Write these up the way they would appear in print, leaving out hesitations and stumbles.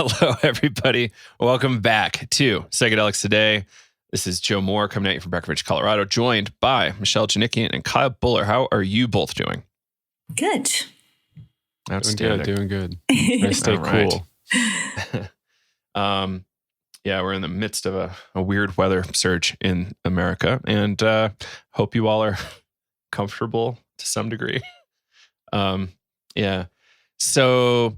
Hello, everybody. Welcome back to Psychedelics Today. This is Joe Moore coming at you from Breckenridge, Colorado, joined by Michelle Janikian and Kyle Buller. How are you both doing? Good. Outstanding. Doing good. I stay cool. Yeah, we're in the midst of a weird weather surge in America, and hope you all are comfortable to some degree. Yeah. So,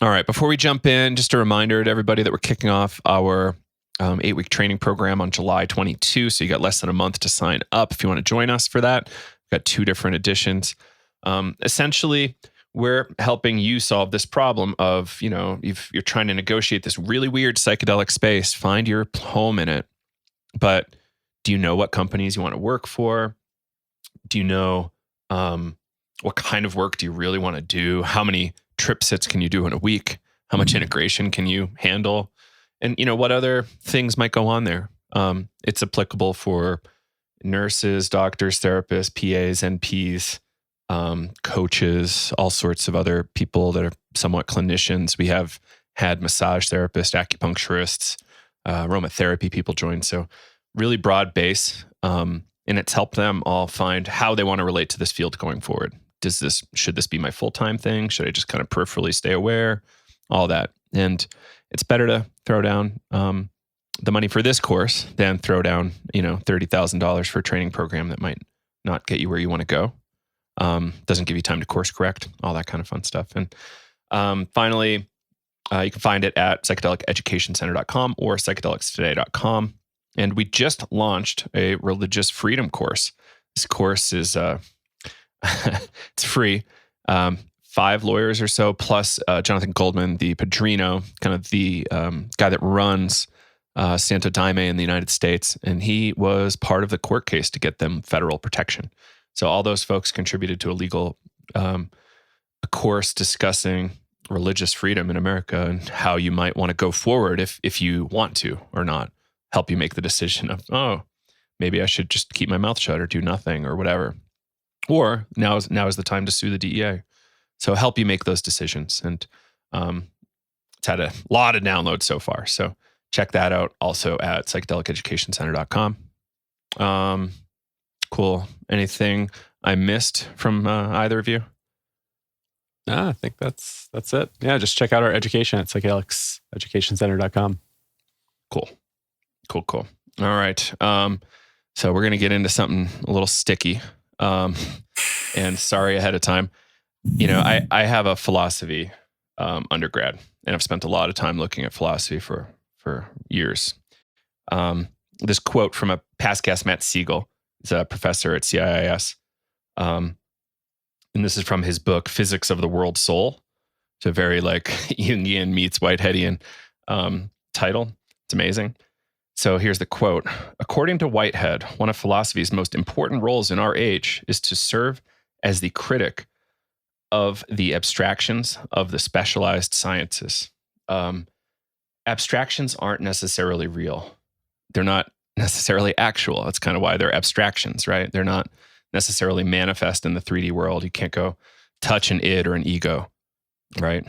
all right, before we jump in, just a reminder to everybody that we're kicking off our 8-week training program on July 22. So you got less than a month to sign up if you want to join us for that. We've got 2 different editions. Essentially, we're helping you solve this problem of, you're trying to negotiate this really weird psychedelic space, find your home in it. But do you know what companies you want to work for? Do you know what kind of work do you really want to do? How many trip sits can you do in a week? How much integration can you handle? And, what other things might go on there? It's applicable for nurses, doctors, therapists, PAs, NPs, coaches, all sorts of other people that are somewhat clinicians. We have had massage therapists, acupuncturists, aromatherapy people join. So really broad base. And it's helped them all find how they want to relate to this field going forward. Should this be my full-time thing? Should I just kind of peripherally stay aware? All that. And it's better to throw down the money for this course than throw down, $30,000 for a training program that might not get you where you want to go. Doesn't give you time to course correct, all that kind of fun stuff. And finally, you can find it at psychedeliceducationcenter.com or psychedelicstoday.com. And we just launched a religious freedom course. This course is it's free. 5 lawyers or so, plus Jonathan Goldman, the padrino, kind of the guy that runs Santo Daime in the United States. And he was part of the court case to get them federal protection. So all those folks contributed to a legal a course discussing religious freedom in America and how you might want to go forward if you want to or not. Help you make the decision of, maybe I should just keep my mouth shut or do nothing or whatever. Or now is the time to sue the DEA. So help you make those decisions. And it's had a lot of downloads so far. So check that out also at psychedeliceducationcenter.com. Cool. Anything I missed from either of you? I think that's it. Yeah, just check out our education at psychedelicseducationcenter.com. Cool. All right. So we're going to get into something a little sticky. And sorry ahead of time. I have a philosophy undergrad, and I've spent a lot of time looking at philosophy for years. This quote from a past guest, Matt Siegel, is a professor at CIIS. And this is from his book, Physics of the World Soul. It's a very Jungian meets Whiteheadian title. It's amazing. So here's the quote. According to Whitehead, one of philosophy's most important roles in our age is to serve as the critic of the abstractions of the specialized sciences. Abstractions aren't necessarily real. They're not necessarily actual. That's kind of why they're abstractions, right? They're not necessarily manifest in the 3D world. You can't go touch an id or an ego, right?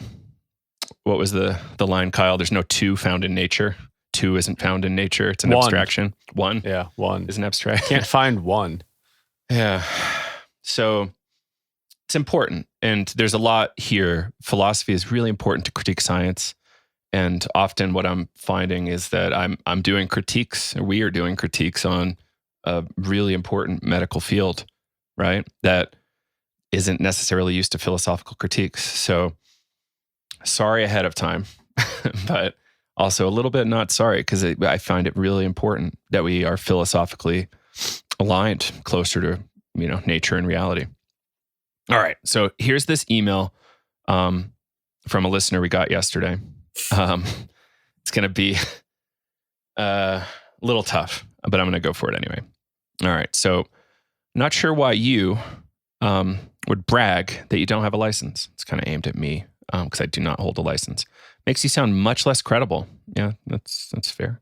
What was the line, Kyle? There's no 2 found in nature. 2 isn't found in nature. It's an abstraction. 1? Yeah, 1 is an abstraction. Can't find 1. Yeah. So it's important. And there's a lot here. Philosophy is really important to critique science. And often what I'm finding is that I'm doing critiques, or we are doing critiques on a really important medical field, right? That isn't necessarily used to philosophical critiques. So sorry ahead of time, but also a little bit not sorry, because I find it really important that we are philosophically aligned closer to, nature and reality. All right. So here's this email from a listener we got yesterday. It's going to be a little tough, but I'm going to go for it anyway. All right. So not sure why you would brag that you don't have a license. It's kind of aimed at me because I do not hold a license. Makes you sound much less credible. Yeah, that's fair.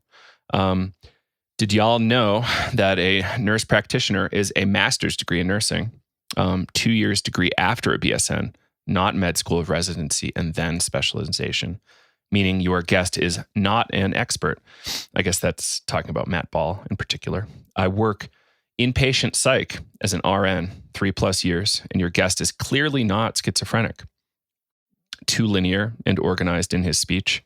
Did y'all know that a nurse practitioner is a master's degree in nursing, 2 years degree after a BSN, not med school of residency and then specialization? meaning your guest is not an expert. I guess that's talking about Matt Ball in particular. I work inpatient psych as an RN 3+ years, and your guest is clearly not schizophrenic. Too linear and organized in his speech.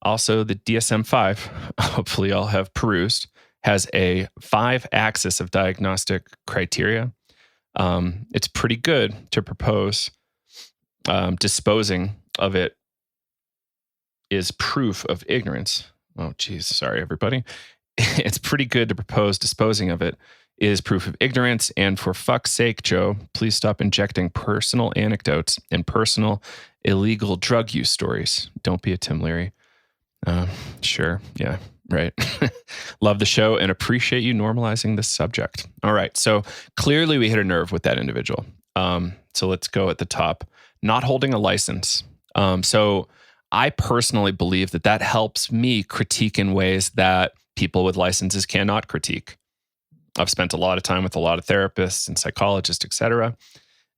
Also, the DSM-5, hopefully all have perused, has a 5-axis of diagnostic criteria. It's pretty good to propose disposing of it is proof of ignorance. Oh, geez, sorry, everybody. It's pretty good to propose disposing of it is proof of ignorance. And for fuck's sake, Joe, please stop injecting personal anecdotes and personal illegal drug use stories. Don't be a Tim Leary. Sure. Yeah. Right. Love the show and appreciate you normalizing this subject. All right. So clearly we hit a nerve with that individual. So let's go at the top. Not holding a license. So I personally believe that helps me critique in ways that people with licenses cannot critique. I've spent a lot of time with a lot of therapists and psychologists, et cetera.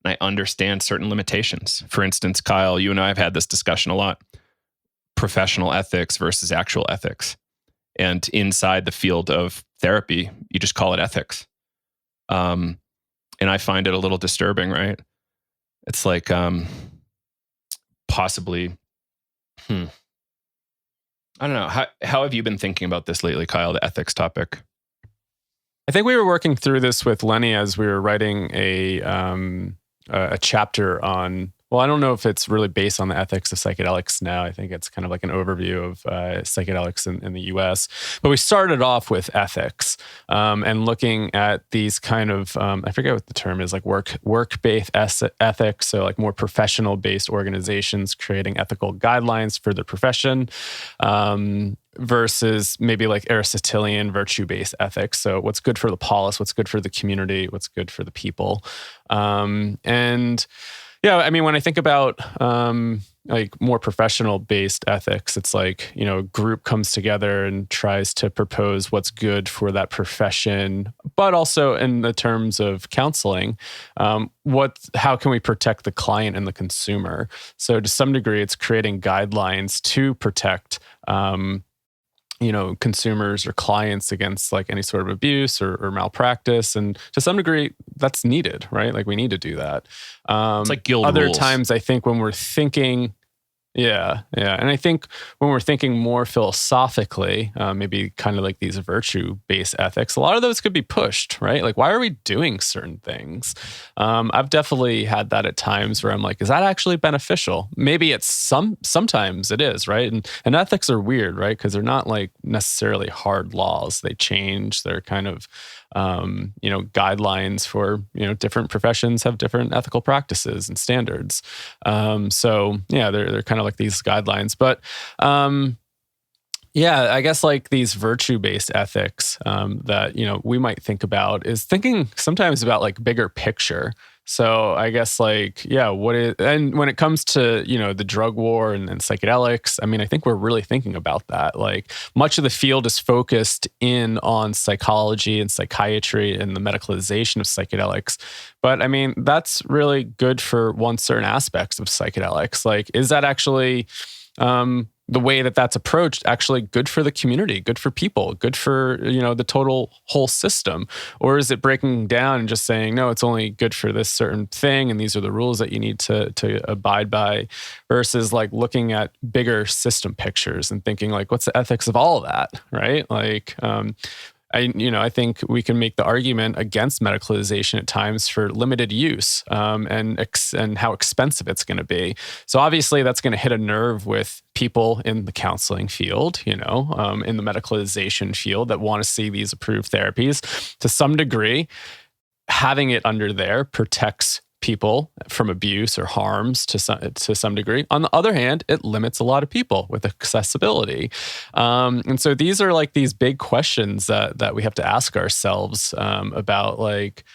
And I understand certain limitations. For instance, Kyle, you and I have had this discussion a lot. Professional ethics versus actual ethics. And inside the field of therapy, you just call it ethics. And I find it a little disturbing, right? It's like possibly, I don't know. How have you been thinking about this lately, Kyle, the ethics topic? I think we were working through this with Lenny as we were writing a chapter on, well, I don't know if it's really based on the ethics of psychedelics now. I think it's kind of like an overview of psychedelics in the US. But we started off with ethics and looking at these kind of, I forget what the term is, like work-based ethics. So like more professional-based organizations creating ethical guidelines for the profession versus maybe like Aristotelian virtue-based ethics. So what's good for the polis, what's good for the community, what's good for the people. And yeah, I mean, when I think about like more professional-based ethics, it's like, you know, a group comes together and tries to propose what's good for that profession, but also in the terms of counseling, how can we protect the client and the consumer? So to some degree, it's creating guidelines to protect consumers or clients against like any sort of abuse or malpractice. And to some degree, that's needed, right? Like we need to do that. It's like guild other rules. times, I think when we're thinking, yeah. And I think when we're thinking more philosophically, maybe kind of like these virtue-based ethics, a lot of those could be pushed, right? Like, why are we doing certain things? I've definitely had that at times where I'm like, is that actually beneficial? Maybe it's sometimes it is, right? And ethics are weird, right? Because they're not like necessarily hard laws. They change. They're kind of guidelines for, different professions have different ethical practices and standards. So yeah, they're kind of like these guidelines, but I guess like these virtue-based ethics that, we might think about is thinking sometimes about like bigger picture. So I guess like, and when it comes to, the drug war and psychedelics, I mean, I think we're really thinking about that. Like much of the field is focused in on psychology and psychiatry and the medicalization of psychedelics. But I mean, that's really good for one certain aspects of psychedelics. Like, is that actually, the way that's approached actually good for the community, good for people, good for, the total whole system? Or is it breaking down and just saying, no, it's only good for this certain thing and these are the rules that you need to abide by, versus like looking at bigger system pictures and thinking like, what's the ethics of all of that, right? Like, I think we can make the argument against medicalization at times for limited use and how expensive it's going to be. So obviously that's going to hit a nerve with people in the counseling field, in the medicalization field that want to see these approved therapies. To some degree, having it under there protects people from abuse or harms to some degree. On the other hand, it limits a lot of people with accessibility. And so these are like these big questions that we have to ask ourselves about like,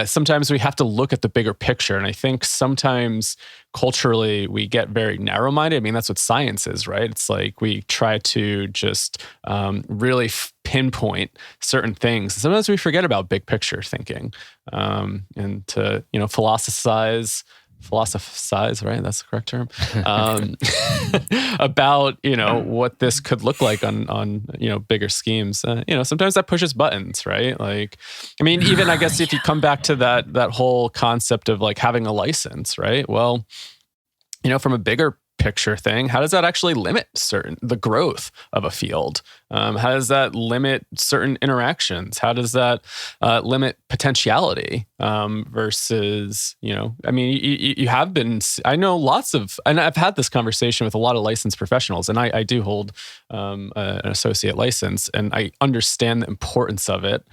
sometimes we have to look at the bigger picture. And I think sometimes culturally we get very narrow-minded. I mean, that's what science is, right? It's like we try to just really pinpoint certain things. Sometimes we forget about big picture thinking and to, philosophize philosophize, right? That's the correct term. About, what this could look like on bigger schemes. Sometimes that pushes buttons, right? Like, I mean, even I guess if you come back to that whole concept of like having a license, right? Well, from a bigger picture thing, how does that actually limit the growth of a field? How does that limit certain interactions? How does that limit potentiality versus, I mean, you have been, I know and I've had this conversation with a lot of licensed professionals, and I do hold an associate license, and I understand the importance of it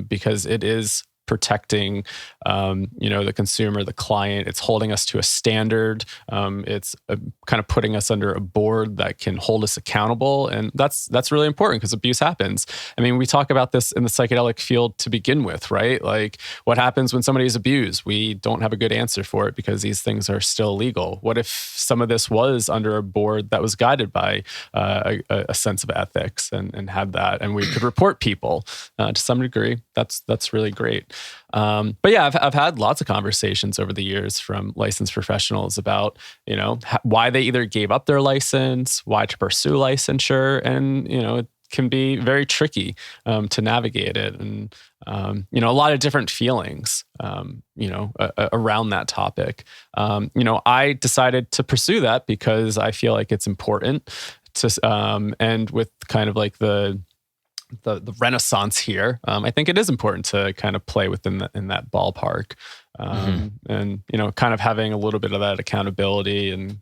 because it is protecting, the consumer, the client. It's holding us to a standard. It's kind of putting us under a board that can hold us accountable. And that's really important because abuse happens. I mean, we talk about this in the psychedelic field to begin with, right? Like, what happens when somebody is abused? We don't have a good answer for it because these things are still illegal. What if some of this was under a board that was guided by a sense of ethics and had that, and we could report people to some degree? That's really great. But yeah, I've had lots of conversations over the years from licensed professionals about, why they either gave up their license, why to pursue licensure, and, it can be very tricky to navigate it. And, a lot of different feelings, around that topic. I decided to pursue that because I feel like it's important to, and with kind of like the renaissance here, I think it is important to kind of play within in that ballpark, and kind of having a little bit of that accountability, and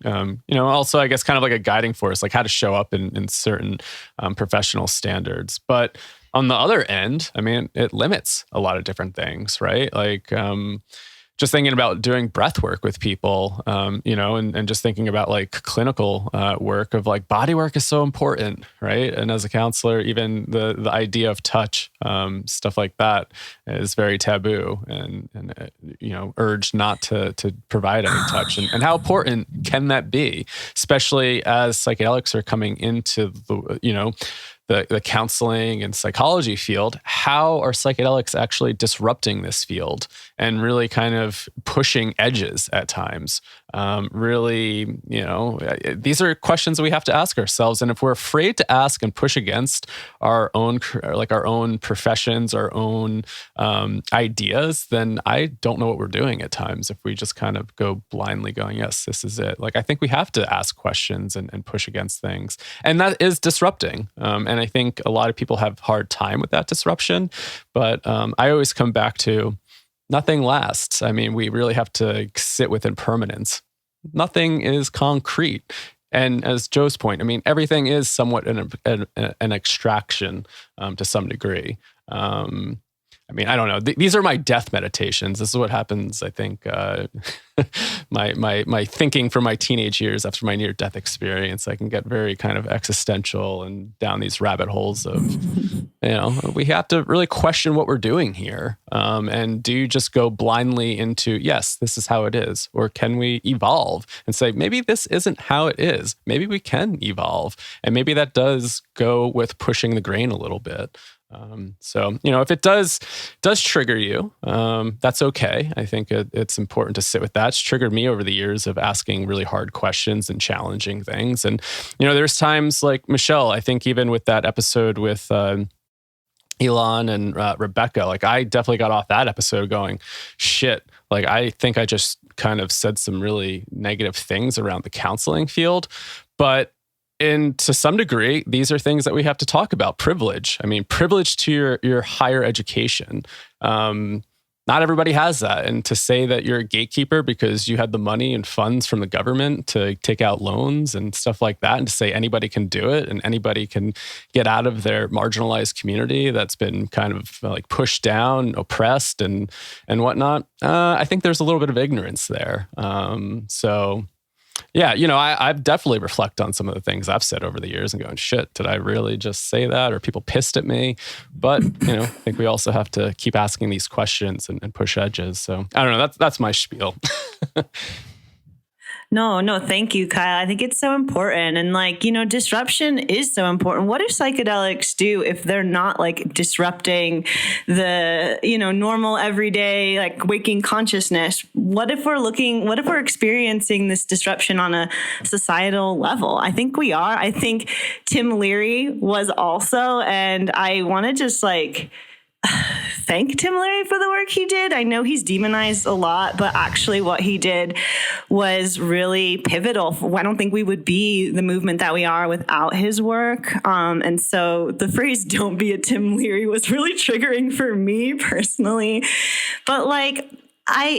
also I guess kind of like a guiding force, like how to show up in certain professional standards. But on the other end, I mean, it limits a lot of different things, right? Like, just thinking about doing breath work with people, and just thinking about like clinical work of like body work is so important, right? And as a counselor, even the idea of touch, stuff like that is very taboo, and urged not to provide any touch. And how important can that be, especially as psychedelics are coming into the counseling and psychology field? How are psychedelics actually disrupting this field and really kind of pushing edges at times? Really, these are questions that we have to ask ourselves. And if we're afraid to ask and push against our own professions, our own ideas, then I don't know what we're doing at times. If we just kind of go blindly going, yes, this is it. Like, I think we have to ask questions and push against things. And that is disrupting. And I think a lot of people have a hard time with that disruption. But I always come back to nothing lasts. I mean, we really have to sit with impermanence. Nothing is concrete. And as Joe's point, I mean, everything is somewhat an extraction to some degree. I mean, I don't know. These are my death meditations. This is what happens, I think, my thinking from my teenage years after my near-death experience. I can get very kind of existential and down these rabbit holes of, we have to really question what we're doing here. And do you just go blindly into, yes, this is how it is? Or can we evolve and say, maybe this isn't how it is? Maybe we can evolve. And maybe that does go with pushing the grain a little bit. So, if it does trigger you, that's okay. I think it's important to sit with that. It's triggered me over the years of asking really hard questions and challenging things. And, there's times like Michelle, I think even with that episode with Elon and Rebecca, like I definitely got off that episode going, shit, like I think I just kind of said some really negative things around the counseling field. But to some degree, these are things that we have to talk about. Privilege. I mean, privilege to your higher education. Not everybody has that. And to say that you're a gatekeeper because you had the money and funds from the government to take out loans and stuff like that, and to say anybody can do it and anybody can get out of their marginalized community that's been kind of like pushed down, oppressed and whatnot, I think there's a little bit of ignorance there. So yeah, I've definitely reflect on some of the things I've said over the years and going, shit, did I really just say that? Or people pissed at me? But, I think we also have to keep asking these questions and push edges. So I don't know, that's my spiel. No, thank you, Kyle. I think it's so important. And disruption is so important. What do psychedelics do if they're not like disrupting the, normal everyday, like waking consciousness? what if we're experiencing this disruption on a societal level? I think we are. I think Tim Leary was also, and I want to just thank Tim Leary for the work he did. I know he's demonized a lot, but actually what he did was really pivotal. I don't think we would be the movement that we are without his work. And so the phrase "don't be a Tim Leary" was really triggering for me personally. But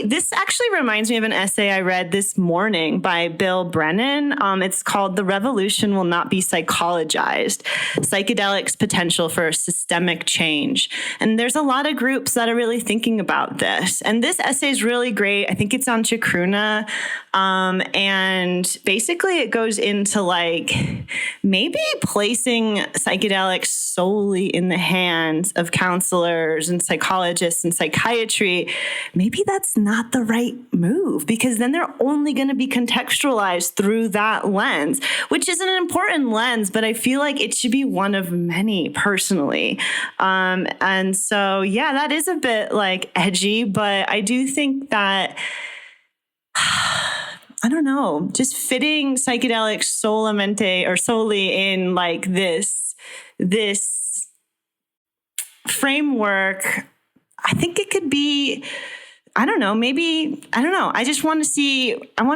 this actually reminds me of an essay I read this morning by Bill Brennan. It's called "The Revolution Will Not Be Psychologized: Psychedelics' Potential for Systemic Change." And there's a lot of groups that are really thinking about this. And this essay is really great. I think it's on Chacruna. And basically it goes into maybe placing psychedelics solely in the hands of counselors and psychologists and psychiatry. Maybe that's not the right move, because then they're only going to be contextualized through that lens, which is an important lens, but I feel like it should be one of many personally. And so, yeah, that is a bit edgy, but I do think that I don't know, just fitting psychedelics solely in this framework, I think it could be, I don't know, I want to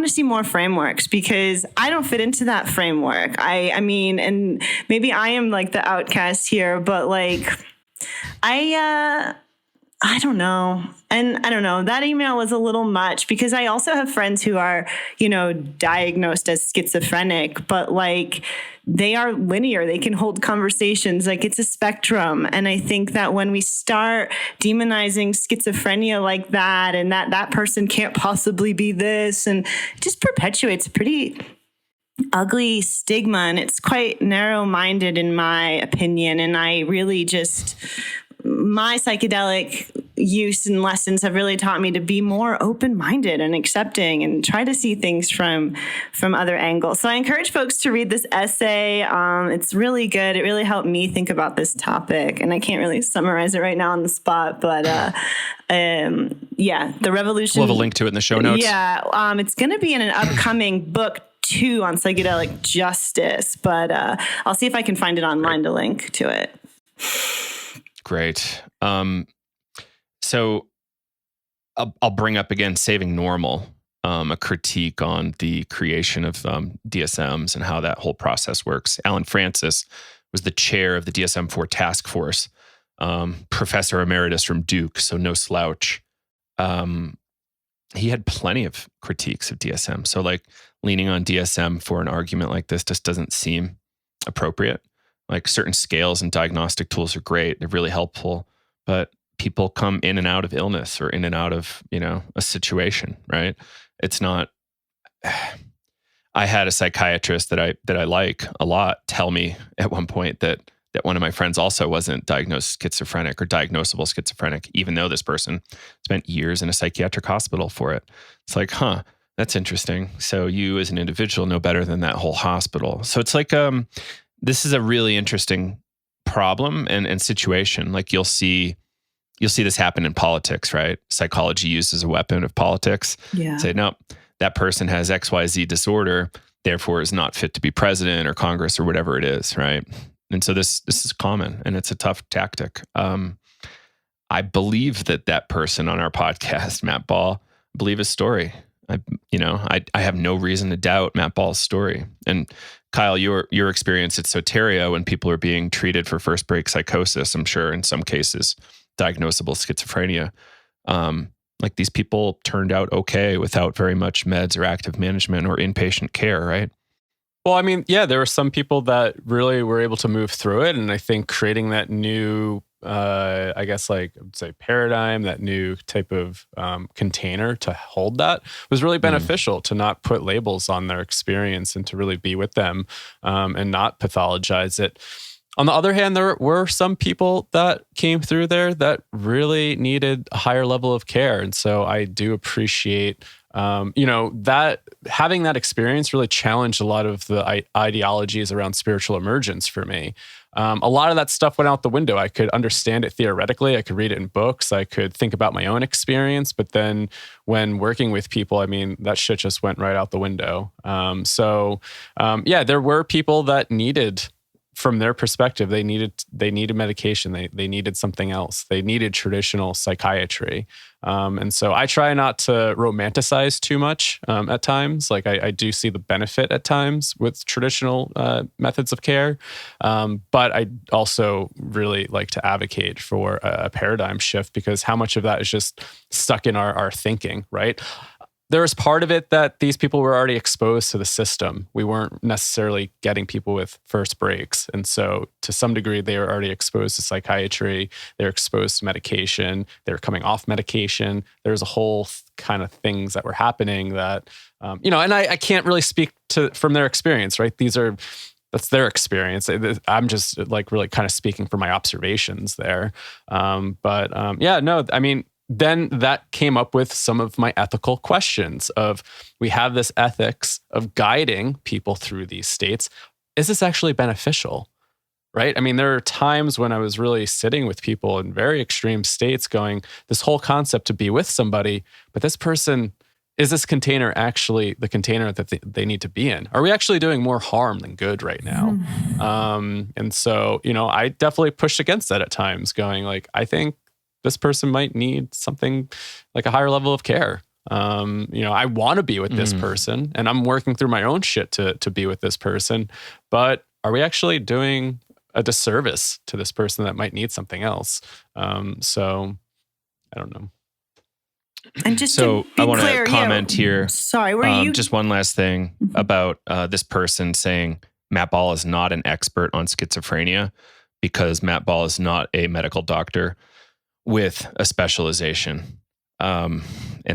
see more frameworks, because I don't fit into that framework. I mean, and maybe I am the outcast here, but I don't know. And I don't know, that email was a little much, because I also have friends who are, diagnosed as schizophrenic, but they are linear. They can hold conversations. It's a spectrum. And I think that when we start demonizing schizophrenia like that, and that person can't possibly be this, and it just perpetuates a pretty ugly stigma. And it's quite narrow-minded in my opinion. And I really my psychedelic use and lessons have really taught me to be more open-minded and accepting and try to see things from other angles. So I encourage folks to read this essay. It's really good. It really helped me think about this topic. And I can't really summarize it right now on the spot, but The Revolution. We'll have a link to it in the show notes. Yeah. It's going to be in an upcoming book too on psychedelic justice, but I'll see if I can find it online to link to it. Great. So I'll bring up again Saving Normal, a critique on the creation of DSMs and how that whole process works. Alan Francis was the chair of the DSM-4 task force, professor emeritus from Duke, so no slouch. He had plenty of critiques of DSM. So leaning on DSM for an argument like this just doesn't seem appropriate. Certain scales and diagnostic tools are great. They're really helpful, but people come in and out of illness or in and out of, a situation, right? It's not, I had a psychiatrist that I like a lot tell me at one point that one of my friends also wasn't diagnosed schizophrenic or diagnosable schizophrenic, even though this person spent years in a psychiatric hospital for it. It's that's interesting. So you as an individual know better than that whole hospital. So it's this is a really interesting problem and situation. You'll see this happen in politics, right? Psychology used as a weapon of politics. Yeah. Say, no, that person has XYZ disorder, therefore is not fit to be president or Congress or whatever it is, right? And so this is common, and it's a tough tactic. I believe that person on our podcast, Matt Ball, believe his story. I have no reason to doubt Matt Ball's story. And Kyle, your experience at Soteria when people are being treated for first break psychosis, I'm sure in some cases diagnosable schizophrenia, these people turned out okay without very much meds or active management or inpatient care, right? Well, I mean, yeah, there were some people that really were able to move through it. And I think creating that new, I would say paradigm, that new type of container to hold that was really beneficial to not put labels on their experience and to really be with them and not pathologize it. On the other hand, there were some people that came through there that really needed a higher level of care. And so I do appreciate that having that experience really challenged a lot of the ideologies around spiritual emergence for me. A lot of that stuff went out the window. I could understand it theoretically. I could read it in books. I could think about my own experience. But then when working with people, I mean, that shit just went right out the window. There were people that needed, from their perspective, they needed medication. They needed something else. They needed traditional psychiatry. And so I try not to romanticize too much at times. Like I do see the benefit at times with traditional methods of care. But I also really like to advocate for a paradigm shift, because how much of that is just stuck in our thinking, right? There was part of it that these people were already exposed to the system. We weren't necessarily getting people with first breaks. And so to some degree, they were already exposed to psychiatry. They're exposed to medication. They were coming off medication. There's a whole kind of things that were happening that, and I can't really speak from their experience, right? That's their experience. I'm just like really kind of speaking from my observations there. Then that came up with some of my ethical questions of, we have this ethics of guiding people through these states. Is this actually beneficial? Right? I mean, there are times when I was really sitting with people in very extreme states going, this whole concept to be with somebody, but this person, is this container actually the container that they need to be in? Are we actually doing more harm than good right now? And so, I definitely pushed against that at times, going like, I think this person might need something like a higher level of care. I want to be with this person, and I'm working through my own shit to be with this person. But are we actually doing a disservice to this person that might need something else? So I don't know. And just so to be I want clear, to comment here. Sorry, were you just one last thing about this person saying Matt Ball is not an expert on schizophrenia, because Matt Ball is not a medical doctor with a specialization. And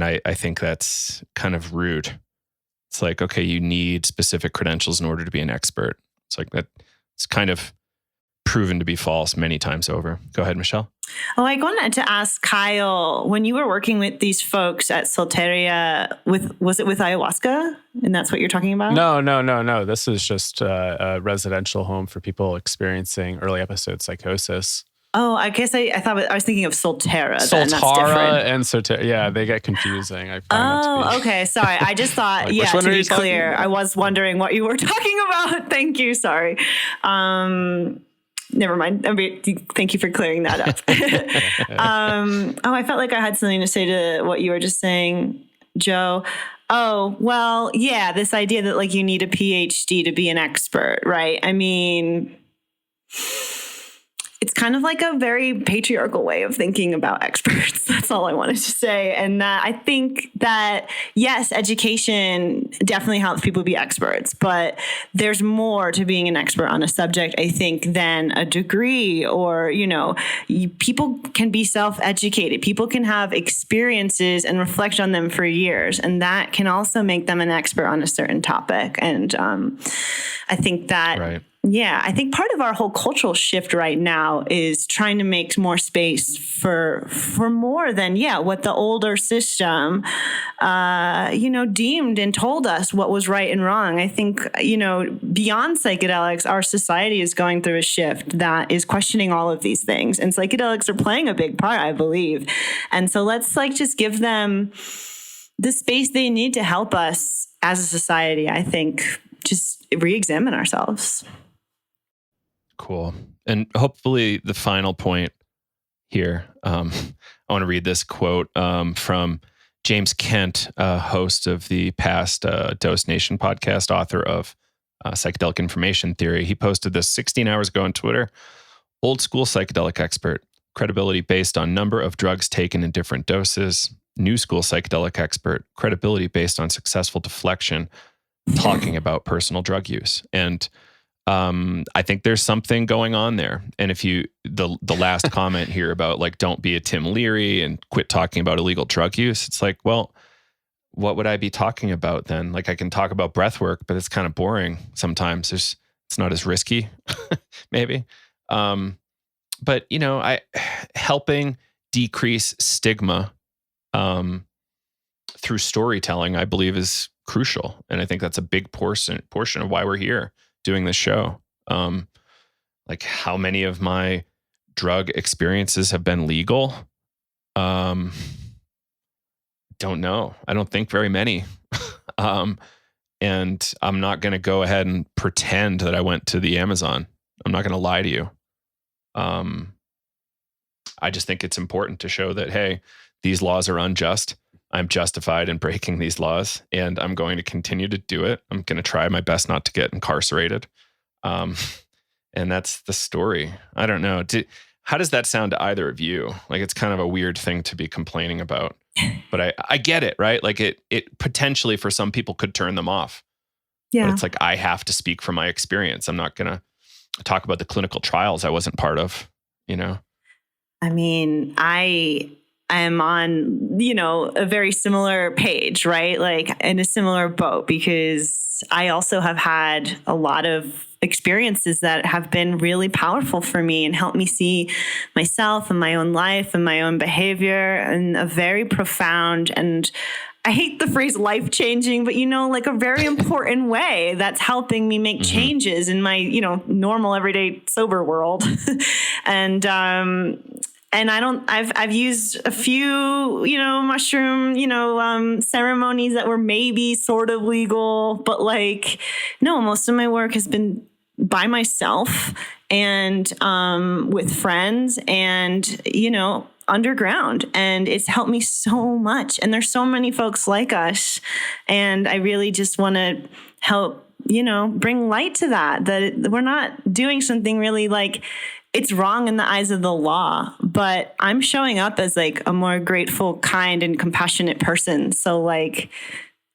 I think that's kind of rude. It's like, okay, you need specific credentials in order to be an expert. It's like that. It's kind of proven to be false many times over. Go ahead, Michelle. Oh, I wanted to ask Kyle, when you were working with these folks at Solteria, was it with ayahuasca? And that's what you're talking about? No. This is just a residential home for people experiencing early episode psychosis. Oh, I guess I thought I was thinking of Soltera. Soltara and Soltera. Yeah, they get confusing. I find okay. Sorry. I just thought, like, to be clear, I was wondering what you were talking about. Thank you. Sorry. Never mind. Thank you for clearing that up. I felt like I had something to say to what you were just saying, Joe. Oh, well, yeah, this idea that like you need a PhD to be an expert, right? I mean, it's kind of like a very patriarchal way of thinking about experts. That's all I wanted to say. And I think that, yes, education definitely helps people be experts, but there's more to being an expert on a subject, I think, than a degree or, people can be self-educated. People can have experiences and reflect on them for years. And that can also make them an expert on a certain topic. And I think that... Right. Yeah, I think part of our whole cultural shift right now is trying to make more space for more than, what the older system, deemed and told us what was right and wrong. I think, beyond psychedelics, our society is going through a shift that is questioning all of these things. And psychedelics are playing a big part, I believe. And so let's just give them the space they need to help us as a society, I think, just re-examine ourselves. Cool. And hopefully the final point here, I want to read this quote from James Kent, host of the past Dose Nation podcast, author of Psychedelic Information Theory. He posted this 16 hours ago on Twitter. Old school psychedelic expert, credibility based on number of drugs taken in different doses. New school psychedelic expert, credibility based on successful deflection, talking about personal drug use. And I think there's something going on there. And if the last comment here about like, don't be a Tim Leary and quit talking about illegal drug use. It's like, well, what would I be talking about then? Like I can talk about breath work, but it's kind of boring sometimes. It's not as risky, maybe. But helping decrease stigma through storytelling, I believe is crucial. And I think that's a big portion of why we're here doing this show. like how many of my drug experiences have been legal? Don't know. I don't think very many. And I'm not going to go ahead and pretend that I went to the Amazon. I'm not going to lie to you. I just think it's important to show that, hey, these laws are unjust. I'm justified in breaking these laws, and I'm going to continue to do it. I'm going to try my best not to get incarcerated. And that's the story. I don't know. How does that sound to either of you? Like, it's kind of a weird thing to be complaining about, but I get it, right? Like it potentially for some people could turn them off. Yeah. But it's like, I have to speak from my experience. I'm not going to talk about the clinical trials I wasn't part of, you know? I mean, I am on, a very similar page, right? Like in a similar boat, because I also have had a lot of experiences that have been really powerful for me and helped me see myself and my own life and my own behavior in a very profound, and I hate the phrase life-changing, but like a very important way that's helping me make changes in my, normal everyday sober world. And I've used a few, mushroom, ceremonies that were maybe sort of legal, but no, most of my work has been by myself and with friends and, underground. And it's helped me so much. And there's so many folks like us. And I really just want to help, bring light to that we're not doing something really it's wrong in the eyes of the law, but I'm showing up as a more grateful, kind, and compassionate person. So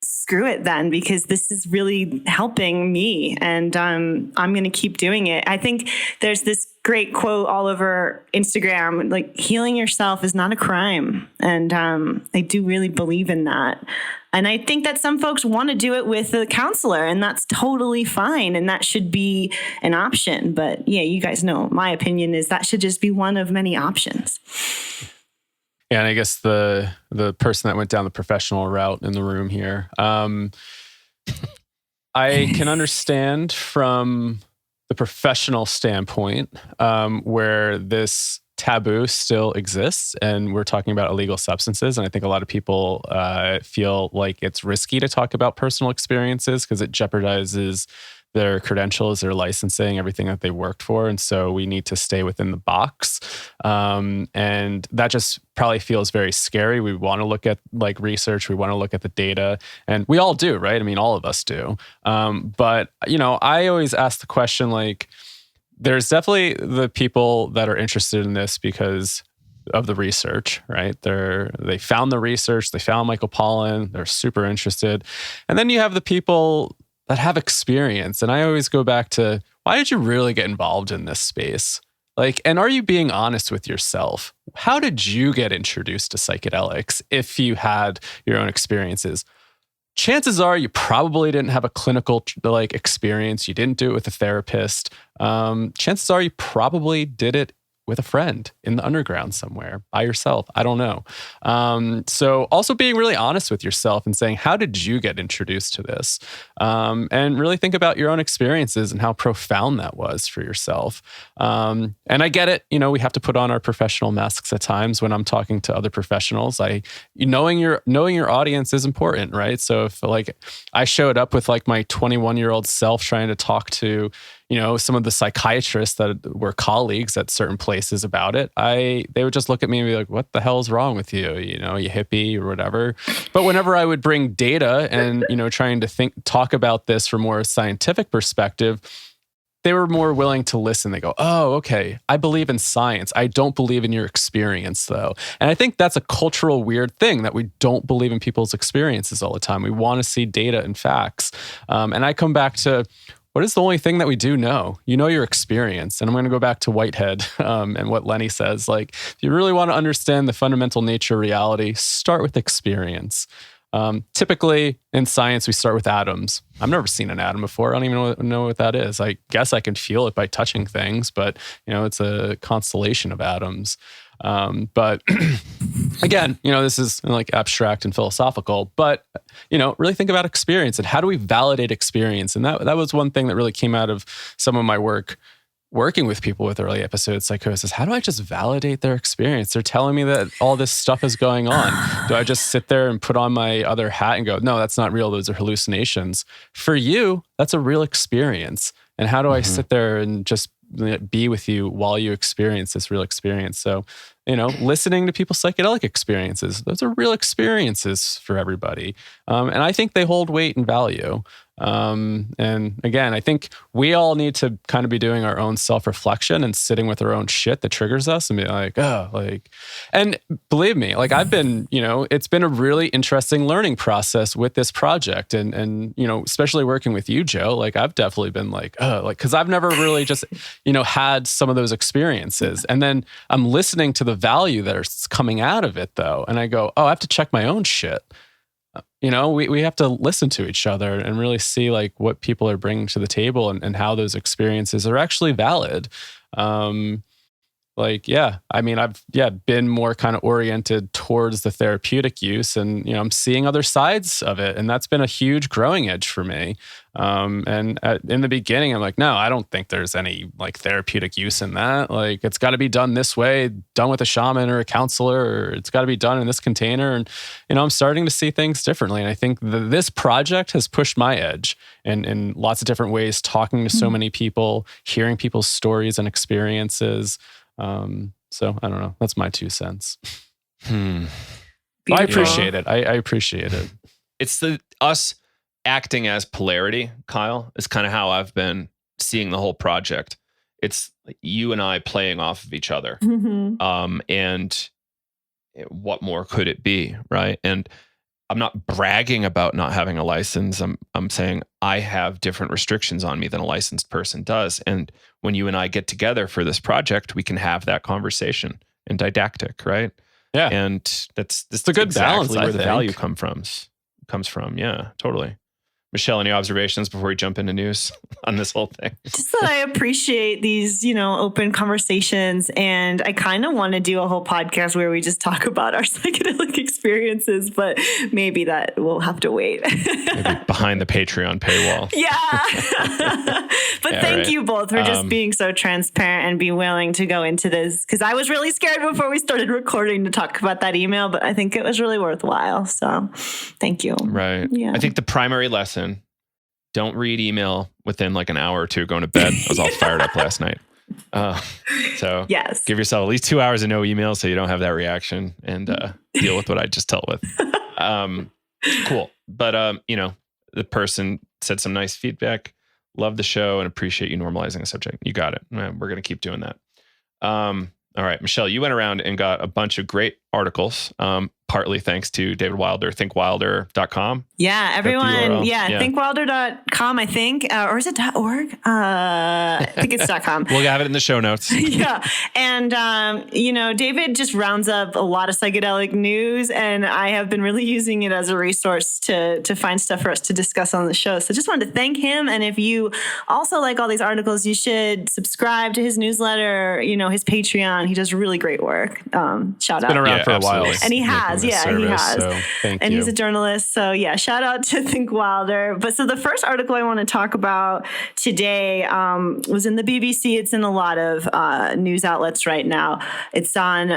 screw it then, because this is really helping me, and I'm going to keep doing it. I think there's this great quote all over Instagram, healing yourself is not a crime. And I do really believe in that. And I think that some folks want to do it with a counselor, and that's totally fine. And that should be an option. But yeah, you guys know my opinion is that should just be one of many options. Yeah, and I guess the person that went down the professional route in the room here, I can understand from the professional standpoint where this taboo still exists, and we're talking about illegal substances. And I think a lot of people feel like it's risky to talk about personal experiences because it jeopardizes their credentials, their licensing, everything that they worked for. And so we need to stay within the box. And that just probably feels very scary. We want to look at research. We want to look at the data, and we all do, right? I mean, all of us do. But, I always ask the question, there's definitely the people that are interested in this because of the research, right? They found the research, they found Michael Pollan, they're super interested. And then you have the people that have experience. And I always go back to, why did you really get involved in this space? And are you being honest with yourself? How did you get introduced to psychedelics if you had your own experiences? Chances are you probably didn't have a clinical experience. You didn't do it with a therapist. Chances are you probably did it with a friend in the underground somewhere by yourself. I don't know. So also being really honest with yourself and saying, how did you get introduced to this? And really think about your own experiences and how profound that was for yourself. And I get it. We have to put on our professional masks at times when I'm talking to other professionals. Knowing your audience is important, right? So if I showed up with my 21-year-old self trying to talk to some of the psychiatrists that were colleagues at certain places about it, they would just look at me and be like, what the hell is wrong with you? You hippie or whatever. But whenever I would bring data and, trying to talk about this from more a scientific perspective, they were more willing to listen. They go, oh, okay, I believe in science. I don't believe in your experience, though. And I think that's a cultural weird thing, that we don't believe in people's experiences all the time. We want to see data and facts. And I come back to, what is the only thing that we do know? Your experience. And I'm going to go back to Whitehead and what Lenny says. If you really want to understand the fundamental nature of reality, start with experience. Typically in science, we start with atoms. I've never seen an atom before. I don't even know what that is. I guess I can feel it by touching things, but it's a constellation of atoms. But again, this is abstract and philosophical, but, really think about experience and how do we validate experience? And that was one thing that really came out of some of my work working with people with early episode psychosis, how do I just validate their experience? They're telling me that all this stuff is going on. Do I just sit there and put on my other hat and go, no, that's not real. Those are hallucinations. For you, that's a real experience. And how do I sit there and just be with you while you experience this real experience? So, listening to people's psychedelic experiences, those are real experiences for everybody. And I think they hold weight and value. And again, I think we all need to kind of be doing our own self-reflection and sitting with our own shit that triggers us and be like, and believe me, like I've been, it's been a really interesting learning process with this project. And especially working with you, Joe, like I've definitely been like, cause I've never really just, had some of those experiences. And then I'm listening to the value that's coming out of it though. And I go, I have to check my own shit. We have to listen to each other and really see like what people are bringing to the table and how those experiences are actually valid. I've been more kind of oriented towards the therapeutic use, and I'm seeing other sides of it, and that's been a huge growing edge for me. In the beginning, I'm like, no, I don't think there's any like therapeutic use in that. Like, it's got to be done this way, done with a shaman or a counselor, or it's got to be done in this container. And I'm starting to see things differently, and I think this project has pushed my edge in lots of different ways. Talking to so many people, hearing people's stories and experiences. So I don't know. That's my 2 cents. I appreciate it. I appreciate it. It's us acting as polarity, Kyle, is kind of how I've been seeing the whole project. It's you and I playing off of each other. And what more could it be, right? And I'm not bragging about not having a license. I'm saying I have different restrictions on me than a licensed person does. And when you and I get together for this project, we can have that conversation and didactic, right? Yeah. And that's a good exactly balance, where the value comes from. Yeah, totally. Michelle, any observations before we jump into news on this whole thing? Just that I appreciate these, open conversations. And I kind of want to do a whole podcast where we just talk about our psychedelic experiences, but maybe that will have to wait. Maybe behind the Patreon paywall. Yeah. But thank you both for just being so transparent and be willing to go into this. Because I was really scared before we started recording to talk about that email, but I think it was really worthwhile. So thank you. Right. Yeah. I think the primary lesson, don't read email within like an hour or two going to bed. I was all fired up last night. So yes, give yourself at least 2 hours of no email so you don't have that reaction and deal with what I just dealt with. Cool. But, the person said some nice feedback. Love the show and appreciate you normalizing a subject. You got it. We're going to keep doing that. All right, Michelle, you went around and got a bunch of great articles, partly thanks to David Wilder, thinkwilder.com. Yeah, everyone. Yeah, thinkwilder.com, I think. Or is it .org? I think it's .com. We'll have it in the show notes. Yeah. And, David just rounds up a lot of psychedelic news, and I have been really using it as a resource to find stuff for us to discuss on the show. So just wanted to thank him. And if you also like all these articles, you should subscribe to his newsletter, his Patreon. He does really great work. Shout out. Been around for a while. And he has. He has. So thank you. He's a journalist. So yeah, shout out to Think Wilder. But so the first article I want to talk about today was in the BBC. It's in a lot of news outlets right now. It's on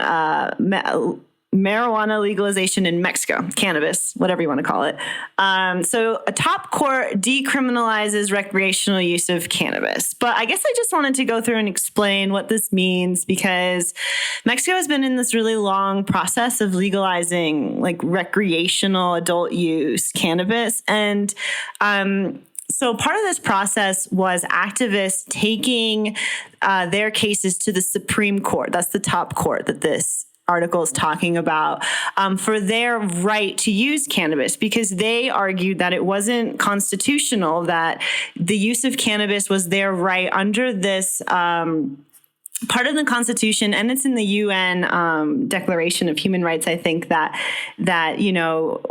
marijuana legalization in Mexico, cannabis, whatever you want to call it. So a top court decriminalizes recreational use of cannabis. But I guess I just wanted to go through and explain what this means, because Mexico has been in this really long process of legalizing like recreational adult use cannabis. And so part of this process was activists taking their cases to the Supreme Court. That's the top court that this article is talking about, for their right to use cannabis, because they argued that it wasn't constitutional, that the use of cannabis was their right under this part of the Constitution, and it's in the UN Declaration of Human Rights, I think, that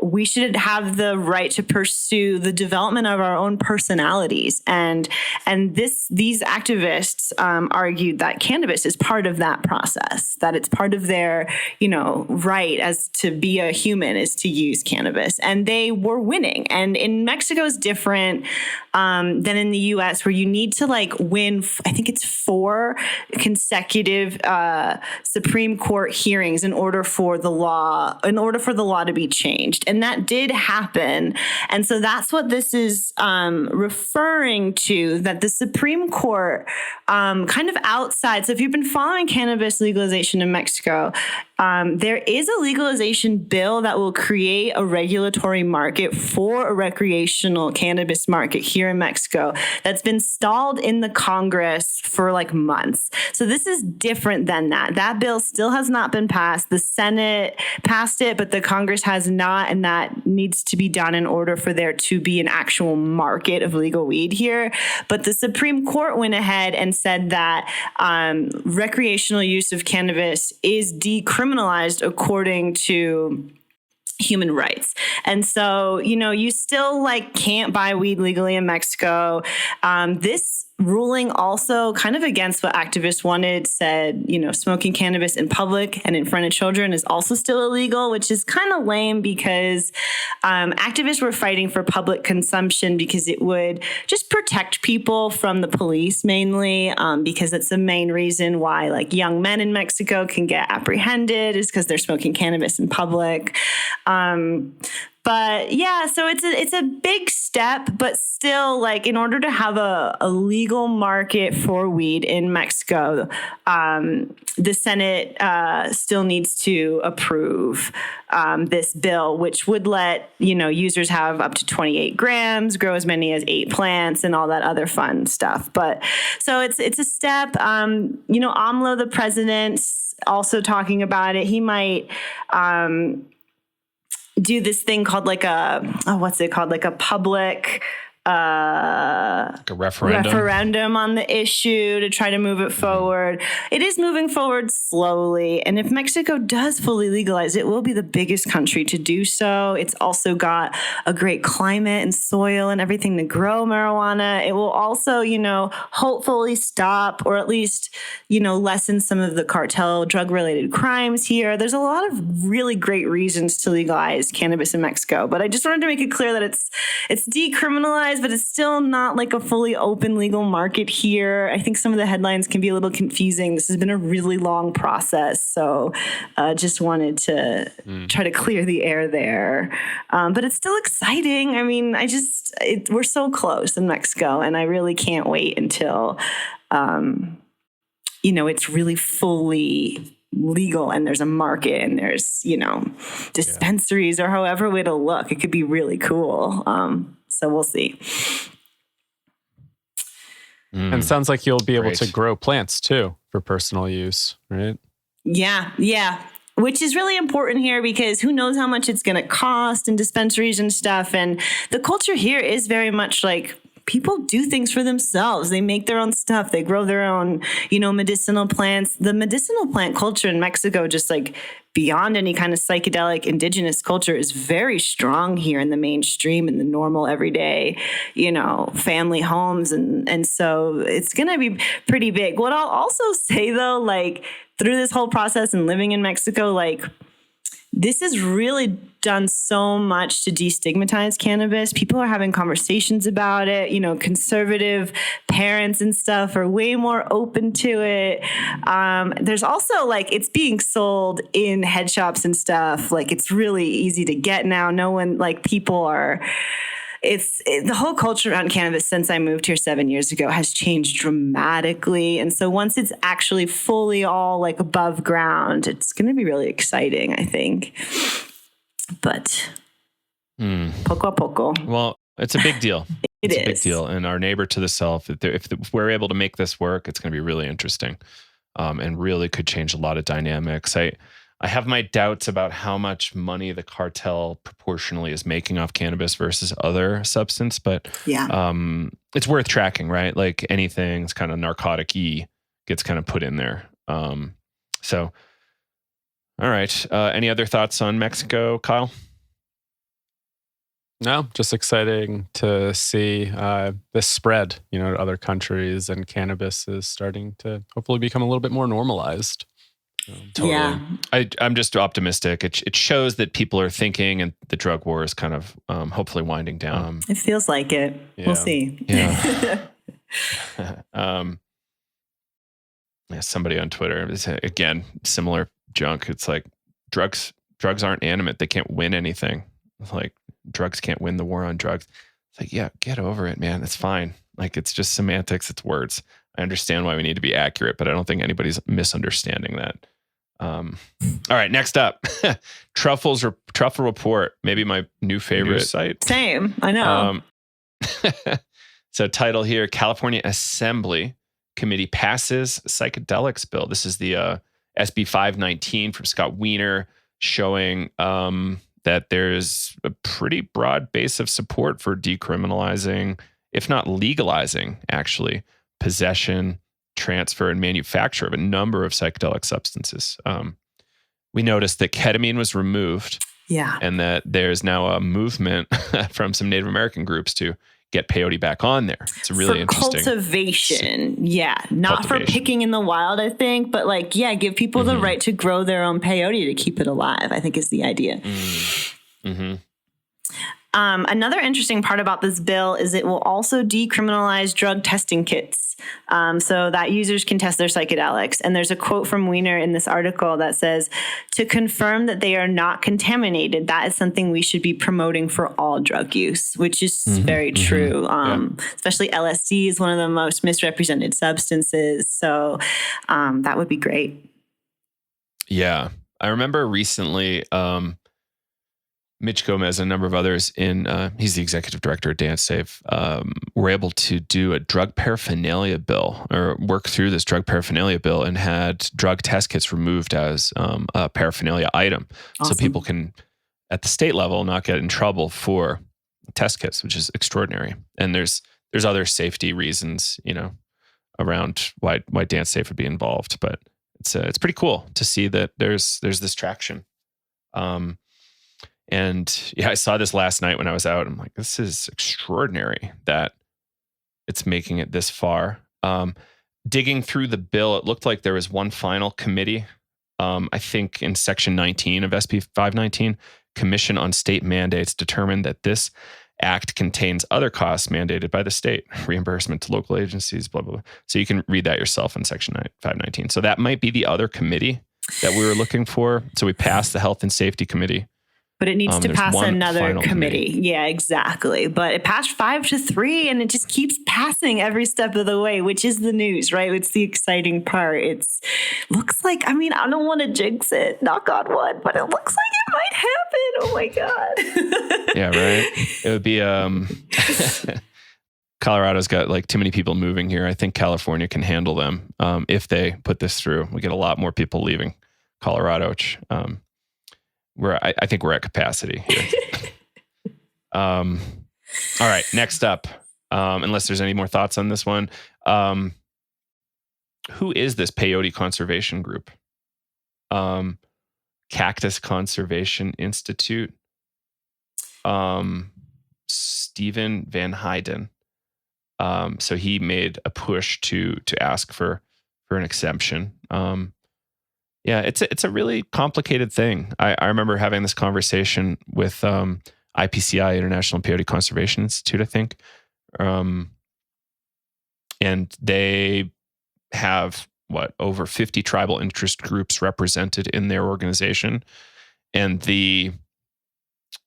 we should have the right to pursue the development of our own personalities. And these activists argued that cannabis is part of that process, that it's part of their, right as to be a human is to use cannabis. And they were winning. And in Mexico is different than in the US, where you need to win, I think it's 4 consecutive Supreme Court hearings in order for the law to be changed. And that did happen. And so that's what this is referring to, that the Supreme Court kind of outside. So if you've been following cannabis legalization in Mexico, there is a legalization bill that will create a regulatory market for a recreational cannabis market here in Mexico that's been stalled in the Congress for months. So this is different than that. That bill still has not been passed. The Senate passed it, but the Congress has not, and that needs to be done in order for there to be an actual market of legal weed here. But the Supreme Court went ahead and said that recreational use of cannabis is decriminalized according to human rights. And so, you still can't buy weed legally in Mexico. This ruling also kind of against what activists wanted, said, smoking cannabis in public and in front of children is also still illegal, which is kind of lame because activists were fighting for public consumption because it would just protect people from the police mainly, because it's the main reason why young men in Mexico can get apprehended is because they're smoking cannabis in public. But yeah, so it's a big step, but still, in order to have a legal market for weed in Mexico, the Senate still needs to approve this bill, which would let users have up to 28 grams, grow as many as 8 plants, and all that other fun stuff. But so it's a step. AMLO, the president's also talking about it. He might do this thing called a public a referendum on the issue to try to move it forward. It is moving forward slowly. And if Mexico does fully legalize, it will be the biggest country to do so. It's also got a great climate and soil and everything to grow marijuana. It will also, hopefully stop or at least, lessen some of the cartel drug-related crimes here. There's a lot of really great reasons to legalize cannabis in Mexico. But I just wanted to make it clear that it's decriminalized, but it's still not a fully open legal market here. I think some of the headlines can be a little confusing. This has been a really long process. So just wanted to try to clear the air there. But it's still exciting. I mean, we're so close in Mexico, and I really can't wait until, it's really fully legal and there's a market and there's, dispensaries or however way to look. It could be really cool. So we'll see. And it sounds like you'll be able to grow plants too for personal use, right? Yeah. Which is really important here because who knows how much it's going to cost in dispensaries and stuff. And the culture here is very much people do things for themselves. They make their own stuff. They grow their own, medicinal plants. The medicinal plant culture in Mexico, just beyond any kind of psychedelic indigenous culture, is very strong here in the mainstream and the normal everyday, family homes. And so it's going to be pretty big. What I'll also say though, through this whole process and living in Mexico, this has really done so much to destigmatize cannabis. People are having conversations about it. Conservative parents and stuff are way more open to it. There's also it's being sold in head shops and stuff. It's really easy to get now. No one people are. The whole culture around cannabis since I moved here 7 years ago has changed dramatically. And so once it's actually fully all above ground, it's going to be really exciting, I think. But poco a poco. Well, it's a big deal. It's a big deal. And our neighbor to the south, if we're able to make this work, it's going to be really interesting and really could change a lot of dynamics. I have my doubts about how much money the cartel proportionally is making off cannabis versus other substance, but it's worth tracking, right? Anything's kind of narcotic-y gets kind of put in there. So, all right. Any other thoughts on Mexico, Kyle? No, just exciting to see this spread, to other countries, and cannabis is starting to hopefully become a little bit more normalized. Totally. Yeah. I'm just optimistic. It shows that people are thinking, and the drug war is kind of hopefully winding down. It feels like it. Yeah. We'll see. Yeah. Somebody on Twitter is, again, similar junk. It's like drugs aren't animate. They can't win anything. It's like drugs can't win the war on drugs. It's like, yeah, get over it, man. It's fine. Like, it's just semantics. It's words. I understand why we need to be accurate, but I don't think anybody's misunderstanding that. All right, next up, Truffle Report, maybe my new favorite site. Same, I know. So title here, California Assembly Committee passes psychedelics bill. This is the SB 519 from Scott Weiner, showing that there's a pretty broad base of support for decriminalizing, if not legalizing, actually, possession, transfer, and manufacture of a number of psychedelic substances. We noticed that ketamine was removed. Yeah. And that there's now a movement from some Native American groups to get peyote back on there. It's really interesting. Cultivation. Yeah. Not for picking in the wild, I think, but give people the right to grow their own peyote to keep it alive, I think is the idea. Mm-hmm. Another interesting part about this bill is it will also decriminalize drug testing kits, so that users can test their psychedelics. And there's a quote from Weiner in this article that says, to confirm that they are not contaminated, that is something we should be promoting for all drug use, which is very true. Especially LSD is one of the most misrepresented substances. So that would be great. Yeah. I remember recently, Mitch Gomez and a number of others he's the executive director at Dance Safe, were able to do a drug paraphernalia bill, or work through this drug paraphernalia bill, and had drug test kits removed as a paraphernalia item. Awesome. So people can, at the state level, not get in trouble for test kits, which is extraordinary. And there's other safety reasons, around why Dance Safe would be involved. But it's pretty cool to see that there's this traction. And yeah, I saw this last night when I was out. I'm like, this is extraordinary that it's making it this far. Digging through the bill, it looked like there was one final committee. I think in section 19 of SB 519, Commission on State Mandates determined that this act contains other costs mandated by the state, reimbursement to local agencies, blah, blah, blah. So you can read that yourself in section 519. So that might be the other committee that we were looking for. So we passed the Health and Safety Committee. But it needs to pass another committee. Yeah, exactly. But it passed 5-3, and it just keeps passing every step of the way, which is the news, right? It's the exciting part. Looks like, I don't want to jinx it, knock on wood, but it looks like it might happen. Oh my God. Yeah, right. It would be, Colorado's got too many people moving here. I think California can handle them if they put this through. We get a lot more people leaving Colorado, which, I think we're at capacity here. All right, next up, unless there's any more thoughts on this one, who is this peyote conservation group? Cactus Conservation Institute. Stephen Van Heiden. So he made a push to ask for an exemption. Yeah, it's a really complicated thing. I remember having this conversation with IPCI, International Peyote Conservation Institute, I think. And they have, over 50 tribal interest groups represented in their organization. And the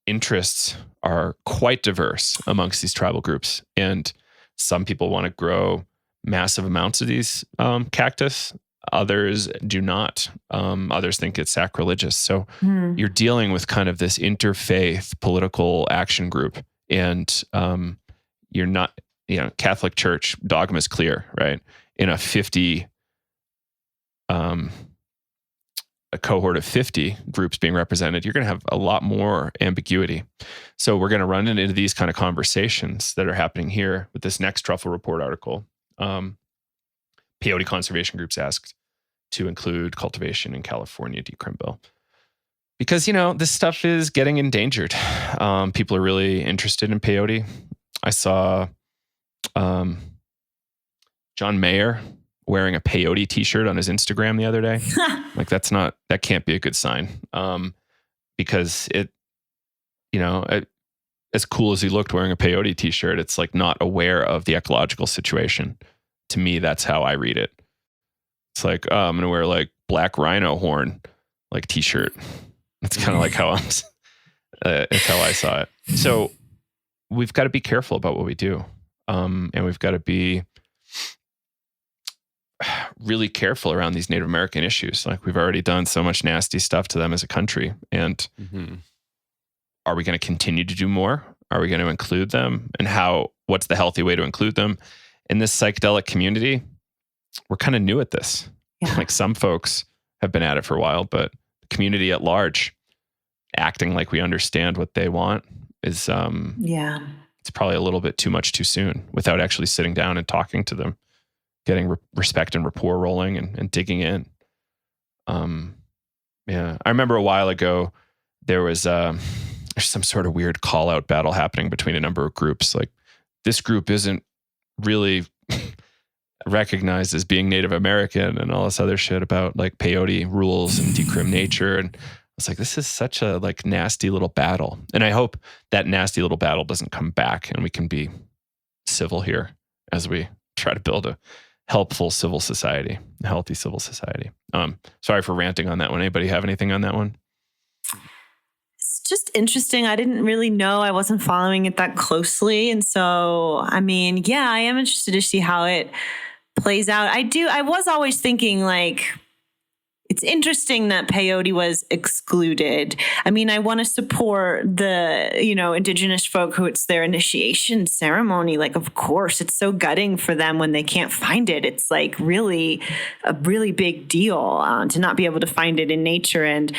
interests are quite diverse amongst these tribal groups. And some people want to grow massive amounts of these cactus. Others do not. Others think it's sacrilegious. So you're dealing with kind of this interfaith political action group, and you're not, Catholic Church dogma is clear, right? In a 50, a cohort of 50 groups being represented, you're going to have a lot more ambiguity. So we're going to run into these kind of conversations that are happening here with this next Truffle Report article. peyote conservation groups asked to include cultivation in California decrim bill. Because, this stuff is getting endangered. People are really interested in peyote. I saw John Mayer wearing a peyote t-shirt on his Instagram the other day. Like, that can't be a good sign. Because as cool as he looked wearing a peyote t-shirt, it's like not aware of the ecological situation. To me, that's how I read it. It's like, I'm going to wear like black rhino horn, like t-shirt. It's kind of like how it's how I saw it. So we've got to be careful about what we do. And we've got to be really careful around these Native American issues. Like, we've already done so much nasty stuff to them as a country. And are we going to continue to do more? Are we going to include them? And what's the healthy way to include them? In this psychedelic community, we're kind of new at this. Yeah. Like, some folks have been at it for a while, but the community at large, acting like we understand what they want is, it's probably a little bit too much too soon without actually sitting down and talking to them, getting respect and rapport rolling and digging in. I remember a while ago, there was some sort of weird call out battle happening between a number of groups. Like, this group isn't really recognized as being Native American and all this other shit about like peyote rules and decrim nature. And I was like, this is such a like nasty little battle. And I hope that nasty little battle doesn't come back and we can be civil here as we try to build a helpful civil society, a healthy civil society. Sorry for ranting on that one. Anybody have anything on that one? It's just interesting. I didn't really know. I wasn't following it that closely. And so, I am interested to see how it plays out. I was always thinking like, it's interesting that peyote was excluded. I want to support the, indigenous folk who it's their initiation ceremony. Like, of course, it's so gutting for them when they can't find it. It's like really a really big deal to not be able to find it in nature and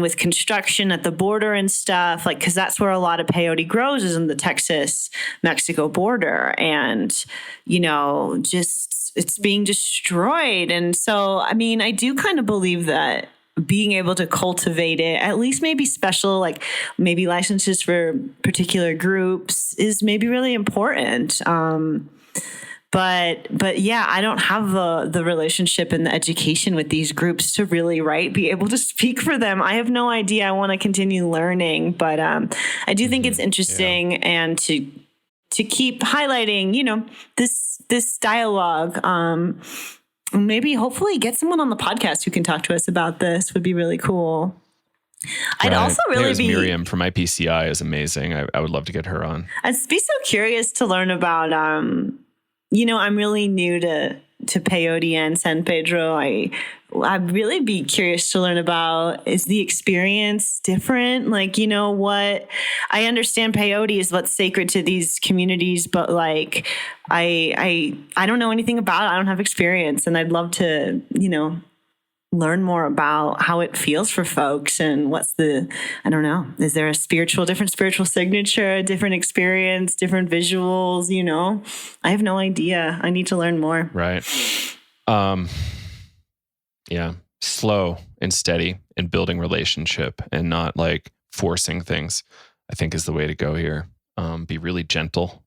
with construction at the border and stuff, like, because that's where a lot of peyote grows is in the Texas-Mexico border. And, it's being destroyed. And so, I do kind of believe that being able to cultivate it, at least maybe special, like maybe licenses for particular groups is maybe really important. But yeah, I don't have the relationship and the education with these groups to really, be able to speak for them. I have no idea. I want to continue learning, but I do think it's interesting and to keep highlighting, this dialogue. Maybe hopefully get someone on the podcast who can talk to us about this would be really cool. I'd also really be... Miriam from IPCI is amazing. I would love to get her on. I'd be so curious to learn about, I'm really new to peyote and San Pedro. I'd really be curious to learn about, is the experience different? Like, what I understand peyote is what's sacred to these communities, but like, I don't know anything about it. I don't have experience, and I'd love to, learn more about how it feels for folks and I don't know, is there a different spiritual signature, a different experience, different visuals, I have no idea. I need to learn more. Right. Yeah. Slow and steady and building relationship and not like forcing things, I think is the way to go here. Be really gentle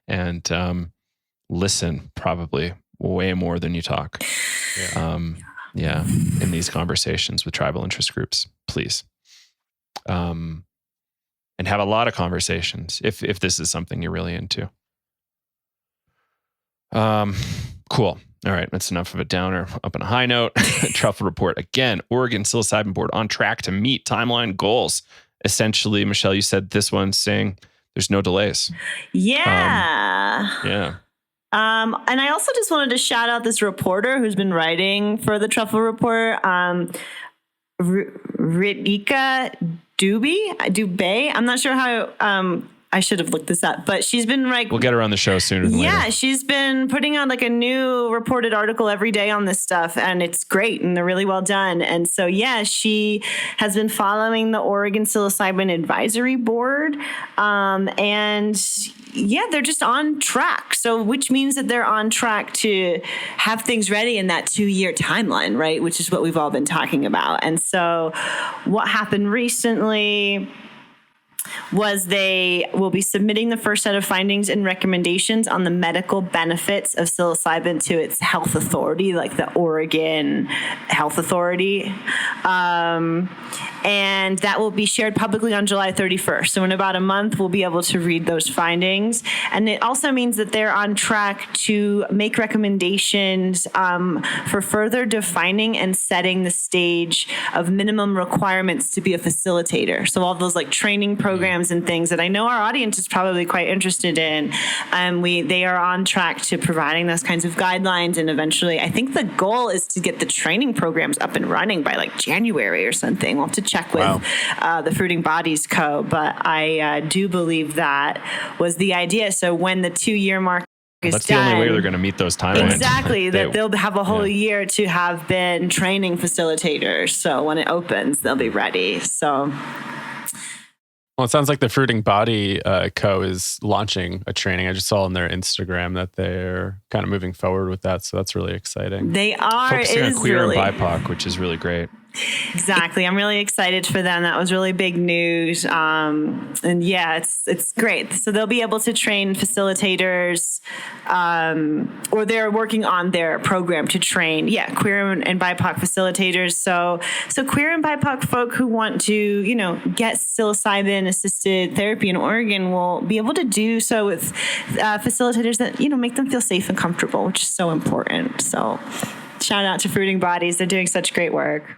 and listen probably way more than you talk. In these conversations with tribal interest groups, please. And have a lot of conversations if this is something you're really into. Cool. All right, that's enough of a downer. Up on a high note, Truffle Report again. Oregon Psilocybin Board on track to meet timeline goals. Essentially, Michelle, you said this one saying there's no delays. Yeah. And I also just wanted to shout out this reporter who's been writing for the Truffle Report, Ritika Dubey. I'm not sure how I should have looked this up, but she's been like, we'll get her on the show sooner than later. Yeah, she's been putting out like a new reported article every day on this stuff, and it's great, and they're really well done. And so, yeah, she has been following the Oregon Psilocybin Advisory Board, and yeah, they're just on track. So, which means that they're on track to have things ready in that 2-year timeline, right? Which is what we've all been talking about. And so, what happened recently was they will be submitting the first set of findings and recommendations on the medical benefits of psilocybin to its health authority, like the Oregon Health Authority. And that will be shared publicly on July 31st. So in about a month, we'll be able to read those findings. And it also means that they're on track to make recommendations for further defining and setting the stage of minimum requirements to be a facilitator. So all those like training programs and things that I know our audience is probably quite interested in, they are on track to providing those kinds of guidelines. And eventually, I think the goal is to get the training programs up and running by like January or something. We'll have to check with the Fruiting Bodies Co. But I do believe that was the idea. So when the 2-year mark is That's done, the only way they're going to meet those timelines. Exactly. That they'll have a whole year to have been training facilitators. So when it opens, they'll be ready. So... Well, it sounds like the Fruiting Body Co. is launching a training. I just saw on their Instagram that they're kind of moving forward with that. So that's really exciting. They are. Focusing on queer really... and BIPOC, which is really great. Exactly. I'm really excited for them. That was really big news. And yeah, it's great. So they'll be able to train facilitators, or they're working on their program to train, queer and BIPOC facilitators. So queer and BIPOC folk who want to, get psilocybin assisted therapy in Oregon will be able to do so with facilitators that, make them feel safe and comfortable, which is so important. So shout out to Fruiting Bodies. They're doing such great work.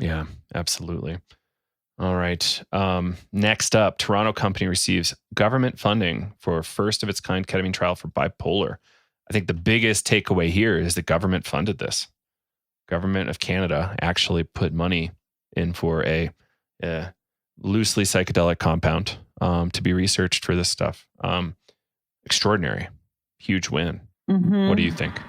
Yeah, absolutely. All right. Next up, Toronto company receives government funding for first of its kind ketamine trial for bipolar. I think the biggest takeaway here is the government funded this. Government of Canada actually put money in for a loosely psychedelic compound to be researched for this stuff. Extraordinary. Huge win. Mm-hmm. What do you think?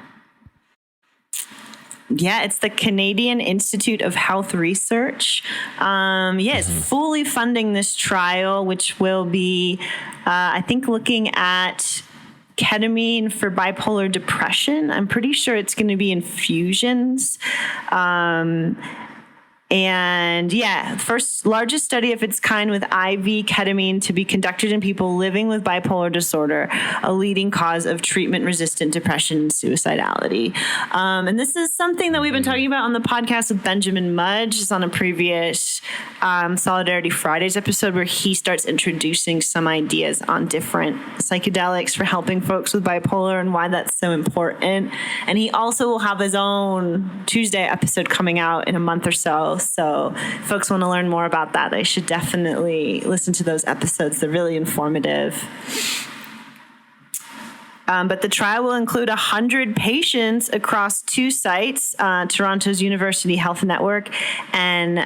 Yeah, it's the Canadian Institute of Health Research. It's fully funding this trial, which will be, I think, looking at ketamine for bipolar depression. I'm pretty sure it's going to be infusions. And first largest study of its kind with IV ketamine to be conducted in people living with bipolar disorder, a leading cause of treatment-resistant depression and suicidality. And this is something that we've been talking about on the podcast with Benjamin Mudge. It's on a previous Solidarity Fridays episode where he starts introducing some ideas on different psychedelics for helping folks with bipolar and why that's so important. And he also will have his own Tuesday episode coming out in a month or so. So if folks want to learn more about that, they should definitely listen to those episodes. They're really informative. But the trial will include 100 patients across 2 sites, Toronto's University Health Network and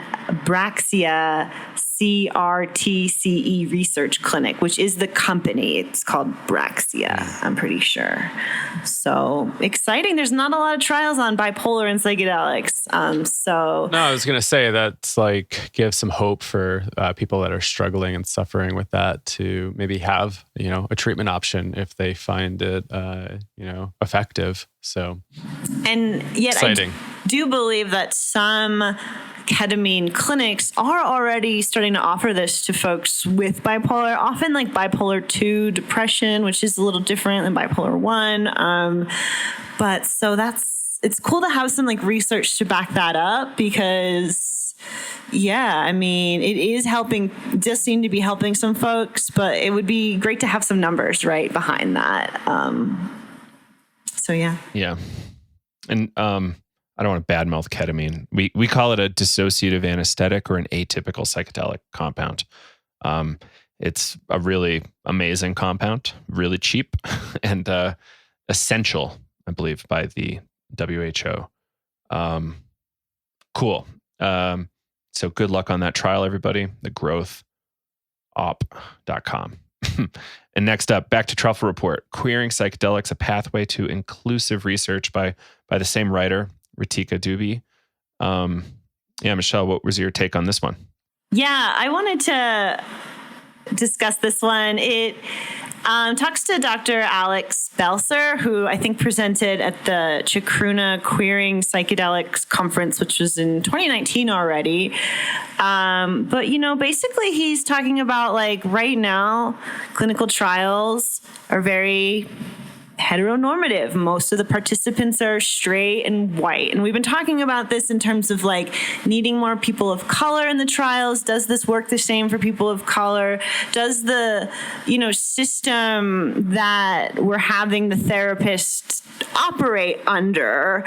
Braxia CRTCE Research Clinic, which is the company. It's called Braxia, I'm pretty sure. So exciting. There's not a lot of trials on bipolar and psychedelics. No, I was going to say that's like give some hope for people that are struggling and suffering with that to maybe have, a treatment option if they find it, effective. So, and yet exciting. I do believe that some ketamine clinics are already starting to offer this to folks with bipolar, often like bipolar 2 depression, which is a little different than bipolar 1. But so it's cool to have some like research to back that up because it is helping, does seem to be helping some folks, but it would be great to have some numbers right behind that. Yeah. And, I don't want to badmouth ketamine. We call it a dissociative anesthetic or an atypical psychedelic compound. It's a really amazing compound, really cheap, and essential, I believe, by the WHO. Cool. So good luck on that trial, everybody. The growth, op.com. And next up, back to Truffle Report, Queering Psychedelics, a Pathway to Inclusive Research by the same writer, Ritika Dubey. Michelle, what was your take on this one? Yeah, I wanted to discuss this one. It talks to Dr. Alex Belser, who I think presented at the Chacruna Queering Psychedelics Conference, which was in 2019 already. But, basically he's talking about like right now, clinical trials are very heteronormative. Most of the participants are straight and white. And we've been talking about this in terms of like needing more people of color in the trials. Does this work the same for people of color? Does the, system that we're having the therapist operate under,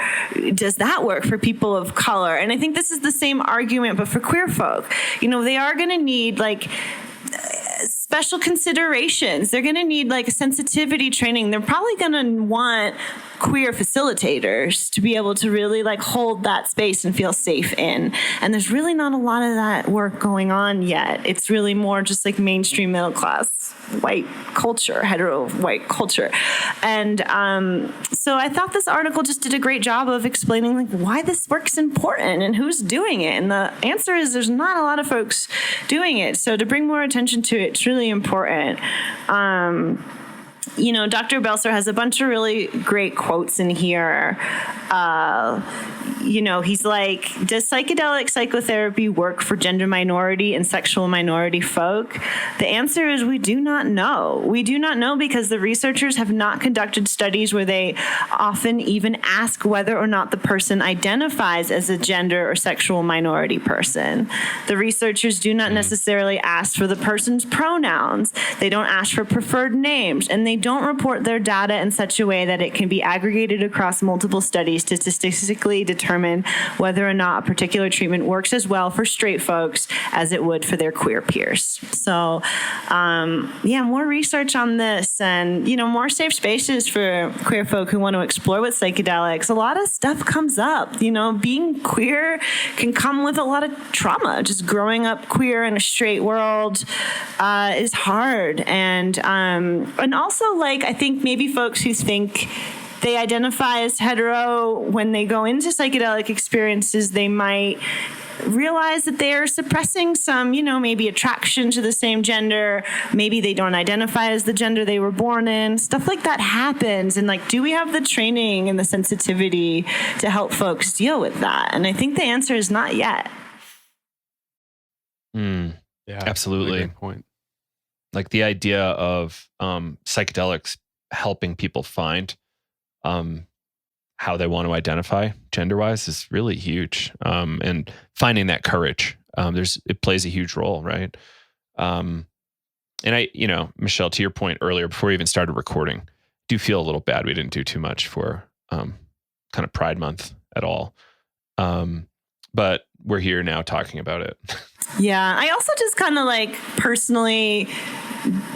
does that work for people of color? And I think this is the same argument, but for queer folk. They are going to need like special considerations. They're going to need like sensitivity training. They're probably going to want queer facilitators to be able to really like hold that space and feel safe in. And there's really not a lot of that work going on yet. It's really more just like mainstream middle class white culture, hetero white culture. And so I thought this article just did a great job of explaining like why this work's important and who's doing it. And the answer is there's not a lot of folks doing it. So to bring more attention to it, it's really important. Dr. Belser has a bunch of really great quotes in here. He's like, does psychedelic psychotherapy work for gender minority and sexual minority folk? The answer is we do not know. We do not know because the researchers have not conducted studies where they often even ask whether or not the person identifies as a gender or sexual minority person. The researchers do not necessarily ask for the person's pronouns. They don't ask for preferred names, and they don't report their data in such a way that it can be aggregated across multiple studies to statistically determine whether or not a particular treatment works as well for straight folks as it would for their queer peers. So, more research on this and, more safe spaces for queer folk who want to explore with psychedelics. A lot of stuff comes up. Being queer can come with a lot of trauma. Just growing up queer in a straight world is hard. And also, like, I think maybe folks who think they identify as hetero, when they go into psychedelic experiences, they might realize that they're suppressing some, maybe attraction to the same gender. Maybe they don't identify as the gender they were born in. Stuff like that happens. And like, do we have the training and the sensitivity to help folks deal with that? And I think the answer is not yet. Yeah, absolutely. Really good point. Like the idea of psychedelics helping people find how they want to identify gender-wise is really huge. And finding that courage, it plays a huge role, right? And I, Michelle, to your point earlier, before we even started recording, I do feel a little bad we didn't do too much for kind of Pride Month at all. But we're here now talking about it. Yeah, I also just kind of like personally,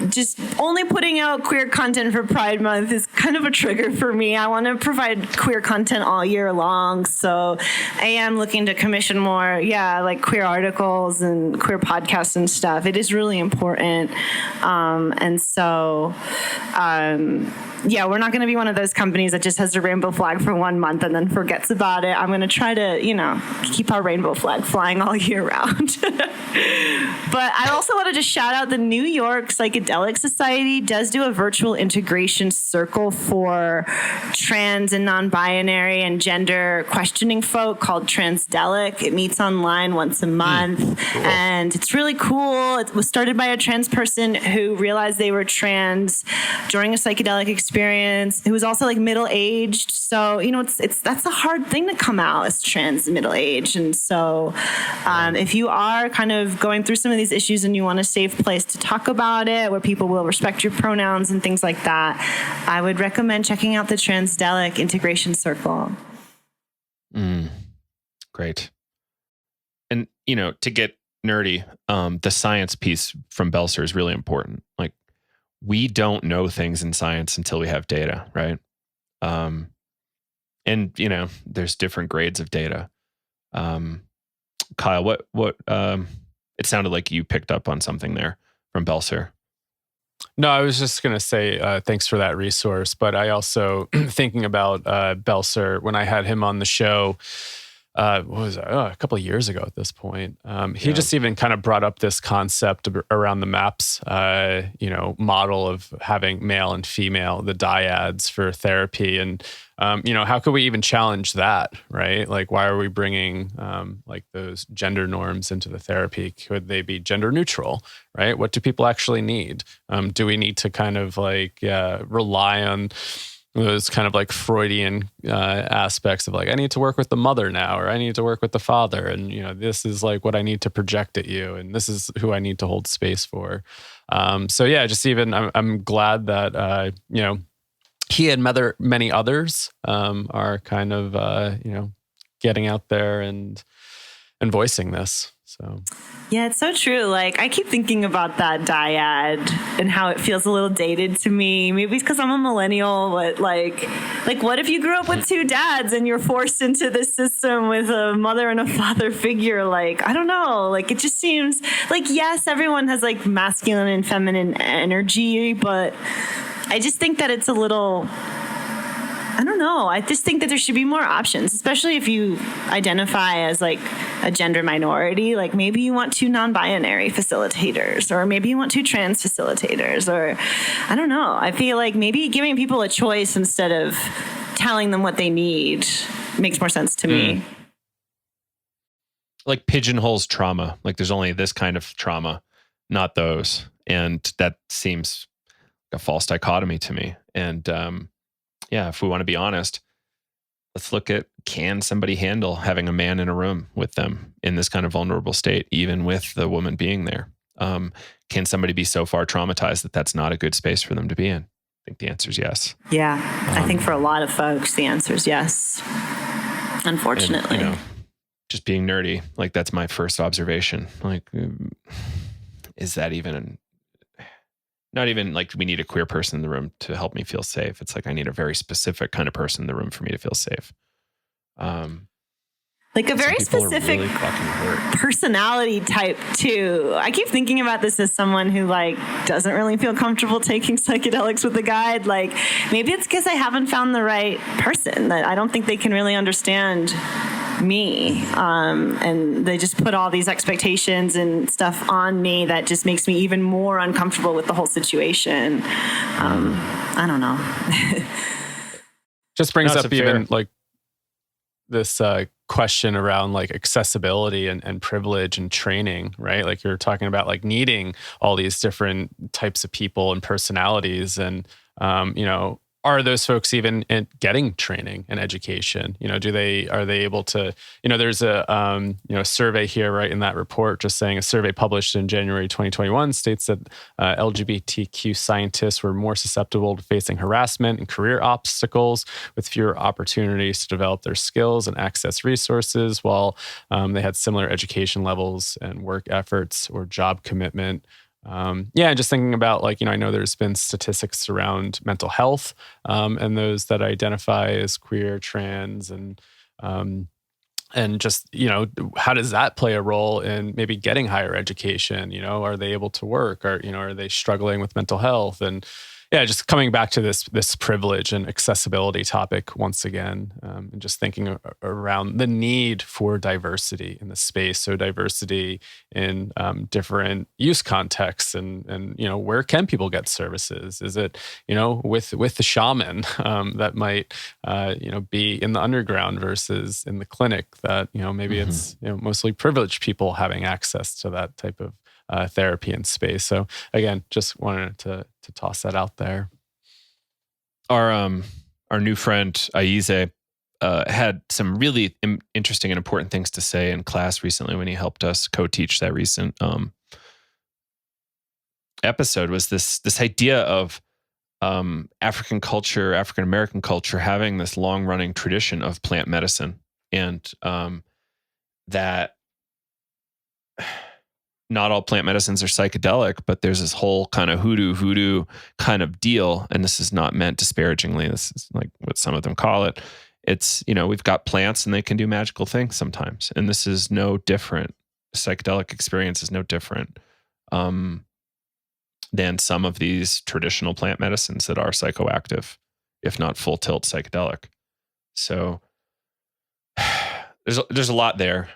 just only putting out queer content for Pride Month is kind of a trigger for me. I want to provide queer content all year long. So I am looking to commission more, like queer articles and queer podcasts and stuff. It is really important. And so, we're not going to be one of those companies that just has a rainbow flag for 1 month and then forgets about it. I'm going to try to, keep our rainbow flag flying all year round. But I also want to just shout out the New York Psychedelic Society does do a virtual integration circle for trans and non-binary and gender questioning folk called Transdelic. It meets online once a month. Cool. And it's really cool. It was started by a trans person who realized they were trans during a psychedelic experience, who was also like middle-aged. So, that's a hard thing to come out as trans and middle-aged. And so if you are kind of going through some of these issues and you want a safe place to talk about it, where people will respect your pronouns and things like that, I would recommend checking out the Transdelic Integration Circle. Great. And, to get nerdy, the science piece from Belser is really important. Like, we don't know things in science until we have data, right? And, there's different grades of data. Kyle, what it sounded like you picked up on something there. from Belser? No, I was just going to say thanks for that resource. But I also, thinking about Belser, when I had him on the show, what was it? A couple of years ago at this point, he just even kind of brought up this concept around the MAPS, model of having male and female, the dyads for therapy. And, how could we even challenge that, right? Like, why are we bringing like those gender norms into the therapy? Could they be gender neutral, right? What do people actually need? Do we need to kind of like rely on those kind of like Freudian aspects of like, I need to work with the mother now, or I need to work with the father. And, this is like what I need to project at you. And this is who I need to hold space for. I'm glad that, he and many others are kind of, getting out there and voicing this. So. Yeah, it's so true. Like, I keep thinking about that dyad and how it feels a little dated to me. Maybe it's because I'm a millennial, but like, what if you grew up with two dads and you're forced into this system with a mother and a father figure? Like, I don't know. Like, it just seems like, yes, everyone has like masculine and feminine energy, but I just think that it's a little... I don't know. I just think that there should be more options, especially if you identify as like a gender minority. Like maybe you want two non-binary facilitators, or maybe you want two trans facilitators, or I don't know. I feel like maybe giving people a choice instead of telling them what they need makes more sense to me. Like pigeonholes trauma. Like there's only this kind of trauma, not those. And that seems like a false dichotomy to me. And, if we want to be honest, let's look at, can somebody handle having a man in a room with them in this kind of vulnerable state, even with the woman being there? Can somebody be so far traumatized that that's not a good space for them to be in? I think the answer is yes. Yeah, I think for a lot of folks, the answer is yes, unfortunately. And, just being nerdy, like that's my first observation. Like, is that even... Not even like we need a queer person in the room to help me feel safe. It's like I need a very specific kind of person in the room for me to feel safe. Like a very specific really personality type too. I keep thinking about this as someone who like doesn't really feel comfortable taking psychedelics with a guide. Like maybe it's because I haven't found the right person, that I don't think they can really understand me, and they just put all these expectations and stuff on me that just makes me even more uncomfortable with the whole situation. I don't know. Just brings up even like this question around like accessibility and privilege and training, right? Like you're talking about like needing all these different types of people and personalities, and are those folks even getting training and education? Are they able to, there's a, survey here, right, in that report, just saying a survey published in January 2021 states that LGBTQ scientists were more susceptible to facing harassment and career obstacles, with fewer opportunities to develop their skills and access resources, while they had similar education levels and work efforts or job commitment. Just thinking about like, I know there's been statistics around mental health, and those that identify as queer, trans, and just, how does that play a role in maybe getting higher education? Are they able to work, or, are they struggling with mental health? And just coming back to this privilege and accessibility topic once again, and just thinking around the need for diversity in the space. So diversity in different use contexts, and where can people get services? Is it with the shaman that might be in the underground versus in the clinic? That maybe it's mostly privileged people having access to that type of therapy and space. So again, just wanted to toss that out there. Our new friend Aize had some really interesting and important things to say in class recently when he helped us co-teach that recent episode. Was this idea of African culture, African American culture, having this long running tradition of plant medicine, and that not all plant medicines are psychedelic, but there's this whole kind of hoodoo kind of deal. And this is not meant disparagingly. This is like what some of them call it. It's, we've got plants and they can do magical things sometimes. And this is no different. Psychedelic experience is no different. than some of these traditional plant medicines that are psychoactive, if not full tilt psychedelic. So there's a lot there.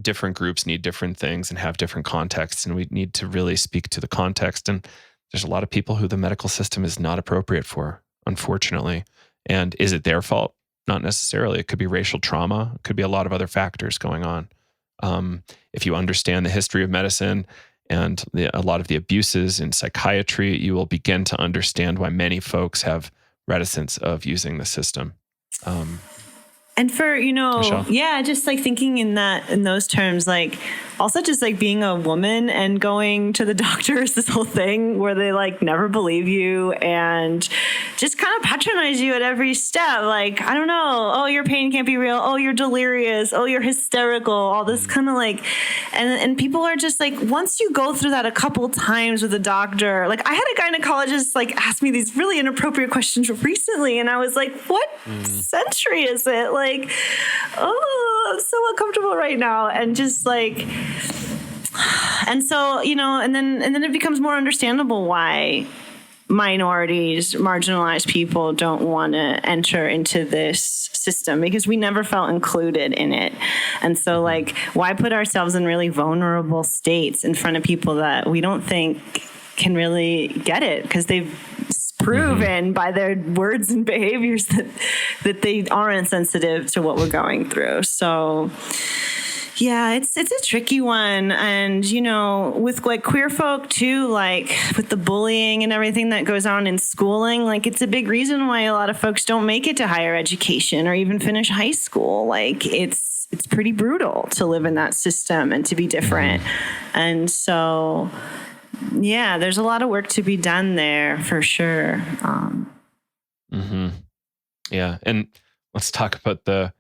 Different groups need different things and have different contexts, and we need to really speak to the context. And there's a lot of people who the medical system is not appropriate for, unfortunately. And is it their fault? Not necessarily. It could be racial trauma. It could be a lot of other factors going on. If you understand the history of medicine and a lot of the abuses in psychiatry, you will begin to understand why many folks have reticence of using the system. And for, Michelle? yeah, just like thinking in those terms, like also just like being a woman and going to the doctors, this whole thing where they like never believe you and just kind of patronize you at every step. Like, I don't know. Oh, your pain can't be real. Oh, you're delirious. Oh, you're hysterical. All this kind of like, and people are just like, once you go through that a couple times with a doctor, like I had a gynecologist like ask me these really inappropriate questions recently. And I was like, what century is it? Like, oh, I'm so uncomfortable right now. And just like, and so, and then it becomes more understandable why minorities, marginalized people don't want to enter into this system because we never felt included in it. And so like, why put ourselves in really vulnerable states in front of people that we don't think can really get it because they've proven by their words and behaviors that they aren't sensitive to what we're going through. So yeah, it's a tricky one. And, with like queer folk too, like with the bullying and everything that goes on in schooling, like it's a big reason why a lot of folks don't make it to higher education or even finish high school. Like it's pretty brutal to live in that system and to be different. And so, yeah, there's a lot of work to be done there for sure. Yeah. And let's talk about the,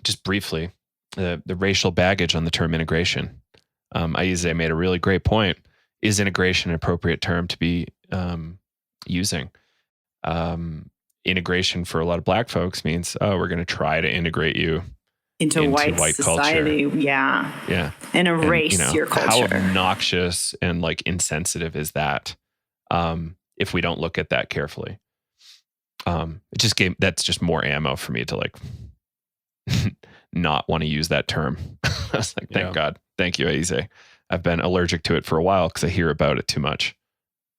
just briefly, the racial baggage on the term integration. Aize made a really great point. Is integration an appropriate term to be using? Integration for a lot of Black folks means, we're going to try to integrate you into white society. Culture. Yeah. And erase your culture. How obnoxious and like insensitive is that if we don't look at that carefully? That's just more ammo for me to like not want to use that term. I was like, thank God. Thank you, Aize. I've been allergic to it for a while because I hear about it too much.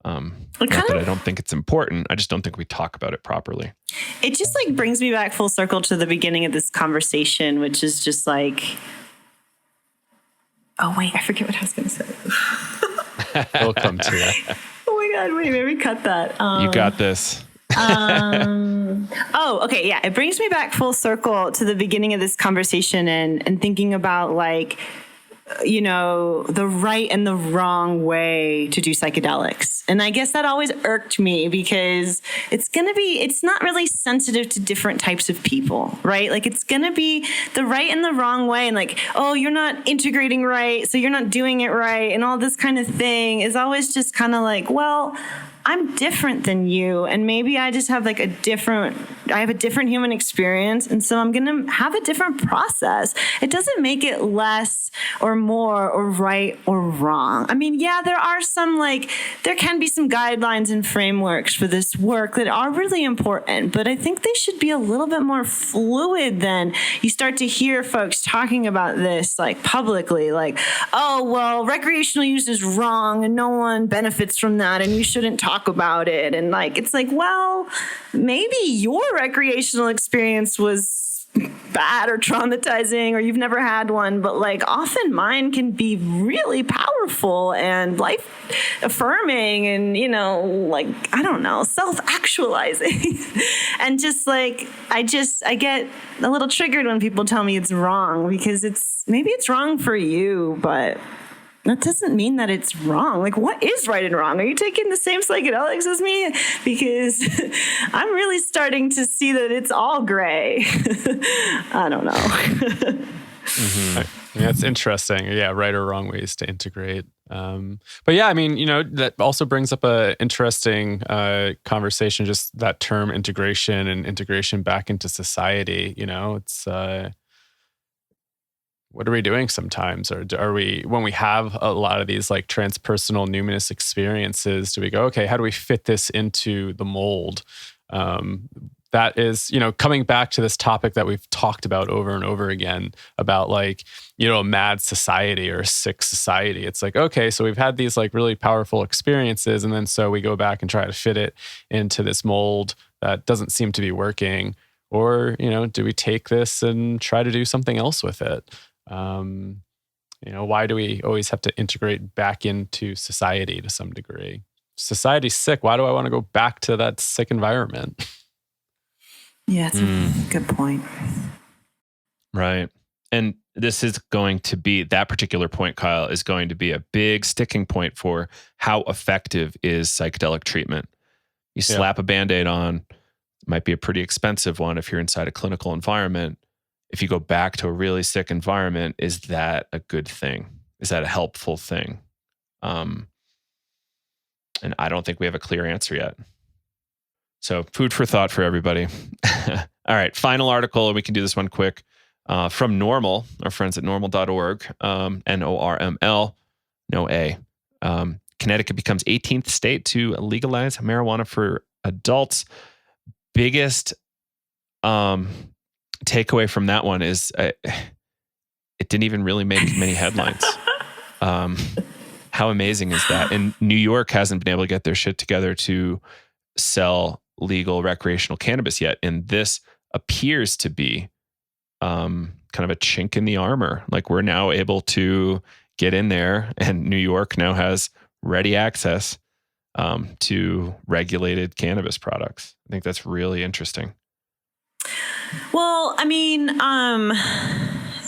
Not that I don't think it's important. I just don't think we talk about it properly. It just like brings me back full circle to the beginning of this conversation, which is just like, oh wait, I forget what I was going to say. We'll come to that. Oh my God, wait, maybe cut that. You got this. Oh, okay. Yeah. It brings me back full circle to the beginning of this conversation and thinking about like, the right and the wrong way to do psychedelics. And I guess that always irked me because it's not really sensitive to different types of people, right? Like it's going to be the right and the wrong way. And like, oh, you're not integrating right, so you're not doing it right. And all this kind of thing is always just kind of like, well, I'm different than you. And maybe I just have I have a different human experience. And so I'm going to have a different process. It doesn't make it less or more or right or wrong. I mean, yeah, there can be some guidelines and frameworks for this work that are really important, but I think they should be a little bit more fluid than you start to hear folks talking about this like publicly, like, oh, well, recreational use is wrong and no one benefits from that and you shouldn't talk about it. And like, it's like, well, maybe your recreational experience was bad or traumatizing or you've never had one, but like often mine can be really powerful and life affirming and, like, I don't know, self-actualizing. And just like, I get a little triggered when people tell me it's wrong because maybe it's wrong for you, but that doesn't mean that it's wrong. Like, what is right and wrong? Are you taking the same psychedelics as me? Because I'm really starting to see that it's all gray. I don't know. That's interesting. Yeah, right or wrong ways to integrate. But yeah, I mean, that also brings up a interesting conversation, just that term integration and integration back into society. It's what are we doing sometimes? Or are we, when we have a lot of these like transpersonal numinous experiences, do we go, okay, how do we fit this into the mold? That is, coming back to this topic that we've talked about over and over again about like, a mad society or a sick society. It's like, okay, so we've had these like really powerful experiences. And then so we go back and try to fit it into this mold that doesn't seem to be working. Or, do we take this and try to do something else with it? Why do we always have to integrate back into society to some degree? Society's sick. Why do I want to go back to that sick environment? Yeah, it's a good point. Right. And this is going to be, that particular point, Kyle, is going to be a big sticking point for how effective is psychedelic treatment. You slap a Band-Aid on, it might be a pretty expensive one if you're inside a clinical environment. If you go back to a really sick environment, is that a good thing? Is that a helpful thing? And I don't think we have a clear answer yet. So food for thought for everybody. All right, final article, and we can do this one quick. From NORML, our friends at normal.org, NORML, no A. Connecticut becomes 18th state to legalize marijuana for adults. Biggest takeaway from that one is it didn't even really make many headlines. How amazing is that? And New York hasn't been able to get their shit together to sell legal recreational cannabis yet. And this appears to be kind of a chink in the armor. Like we're now able to get in there, and New York now has ready access to regulated cannabis products. I think that's really interesting. Well, I mean,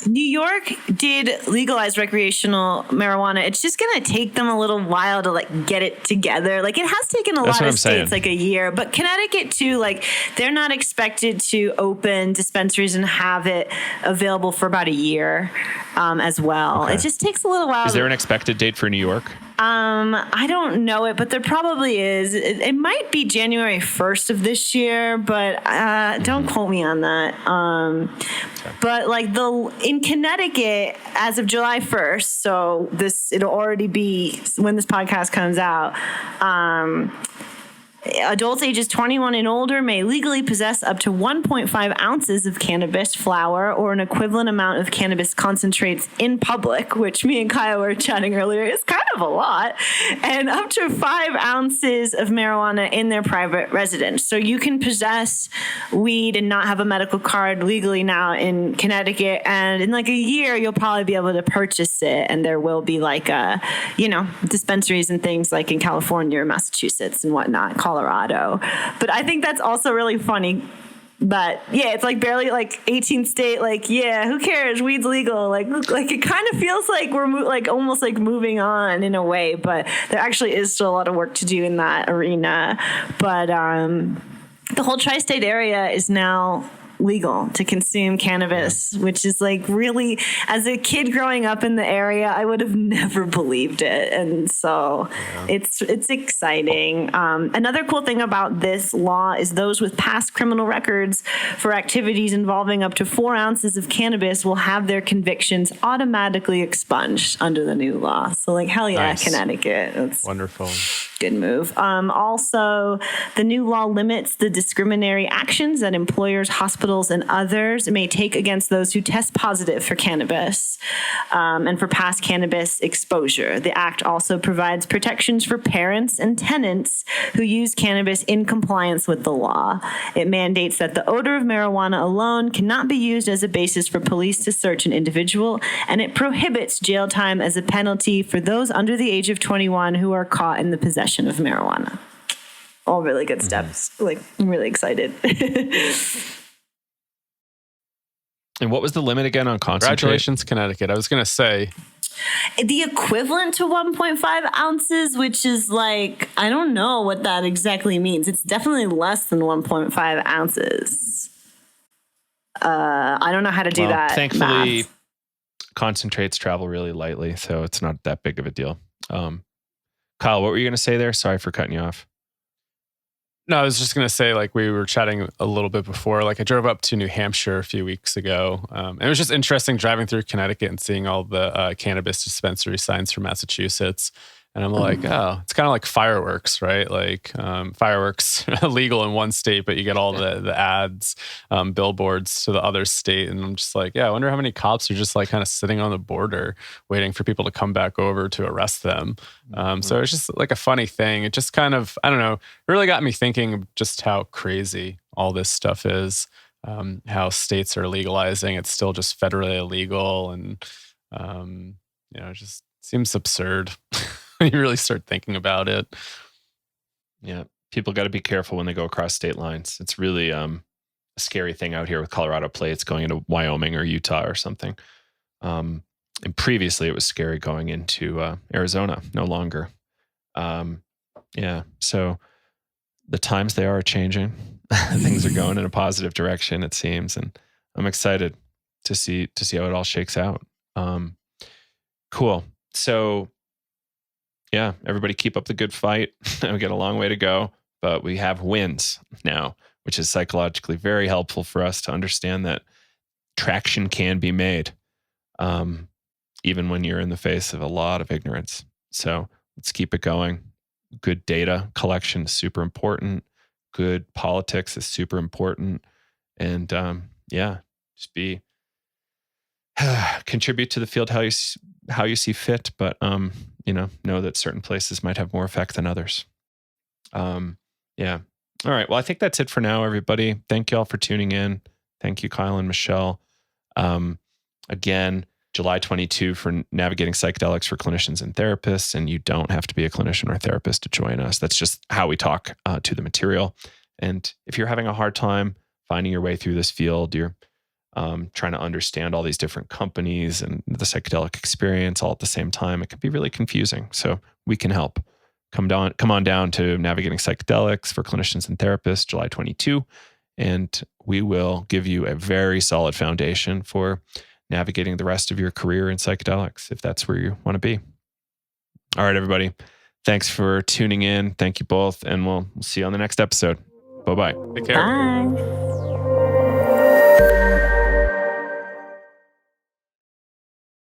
New York did legalize recreational marijuana. It's just going to take them a little while to like get it together. Like it has taken a lot of states like a year, but Connecticut too, like they're not expected to open dispensaries and have it available for about a year as well. Okay. It just takes a little while. Is there an expected date for New York? I don't know it, but there probably is. It might be January 1st of this year, but don't quote me on that. But like in Connecticut, as of July 1st, so it'll already be when this podcast comes out. Adults ages 21 and older may legally possess up to 1.5 ounces of cannabis flower or an equivalent amount of cannabis concentrates in public, which me and Kyle were chatting earlier is kind of a lot, and up to 5 ounces of marijuana in their private residence. So you can possess weed and not have a medical card legally now in Connecticut, and in like a year you'll probably be able to purchase it, and there will be like dispensaries and things like in California or Massachusetts and whatnot, Colorado. But I think that's also really funny. But yeah, it's like barely like 18th state. Like, yeah, who cares? Weed's legal. Like it kind of feels like we're almost like moving on in a way. But there actually is still a lot of work to do in that arena. But the whole tri-state area is now legal to consume cannabis, which is like really, as a kid growing up in the area, I would have never believed it. And so it's exciting. Another cool thing about this law is those with past criminal records for activities involving up to 4 ounces of cannabis will have their convictions automatically expunged under the new law. So like, hell yeah, nice. Connecticut. That's wonderful. Good move. Also, the new law limits the discriminatory actions that employers, hospitals, and others may take against those who test positive for cannabis and for past cannabis exposure. The act also provides protections for parents and tenants who use cannabis in compliance with the law. It mandates that the odor of marijuana alone cannot be used as a basis for police to search an individual, and it prohibits jail time as a penalty for those under the age of 21 who are caught in the possession of marijuana. All really good steps. Like, I'm really excited. And what was the limit again on concentrate? Congratulations, Connecticut. I was going to say the equivalent to 1.5 ounces, which is like, I don't know what that exactly means. It's definitely less than 1.5 ounces. I don't know how to do that. Thankfully, math. Concentrates travel really lightly, so it's not that big of a deal. Kyle, what were you going to say there? Sorry for cutting you off. No, I was just going to say, like, we were chatting a little bit before, like I drove up to New Hampshire a few weeks ago. And it was just interesting driving through Connecticut and seeing all the cannabis dispensary signs from Massachusetts. And I'm like, oh, it's kind of like fireworks, right? Like fireworks illegal in one state, but you get all the ads, billboards to the other state. And I'm just like, yeah, I wonder how many cops are just like kind of sitting on the border waiting for people to come back over to arrest them. So it's just like a funny thing. It just kind of, I don't know, really got me thinking of just how crazy all this stuff is, how states are legalizing. It's still just federally illegal. And, it just seems absurd. When you really start thinking about it. Yeah. People got to be careful when they go across state lines. It's really a scary thing out here with Colorado plates going into Wyoming or Utah or something. And previously it was scary going into Arizona, no longer. Yeah. So the times they are changing. Things are going in a positive direction, it seems. And I'm excited to see how it all shakes out. Cool. So yeah, everybody keep up the good fight. We got a long way to go, but we have wins now, which is psychologically very helpful for us to understand that traction can be made, even when you're in the face of a lot of ignorance. So let's keep it going. Good data collection is super important. Good politics is super important. And just contribute to the field how you see fit, but know that certain places might have more effect than others. Yeah. All right. Well, I think that's it for now, everybody. Thank you all for tuning in. Thank you, Kyle and Michelle. Again, July 22 for Navigating Psychedelics for Clinicians and Therapists, and you don't have to be a clinician or a therapist to join us. That's just how we talk to the material. And if you're having a hard time finding your way through this field, you're trying to understand all these different companies and the psychedelic experience all at the same time, it can be really confusing. So we can help. Come on down to Navigating Psychedelics for Clinicians and Therapists, July 22, and we will give you a very solid foundation for navigating the rest of your career in psychedelics, if that's where you want to be. All right, everybody. Thanks for tuning in. Thank you both, and we'll see you on the next episode. Bye-bye. Take care. Bye.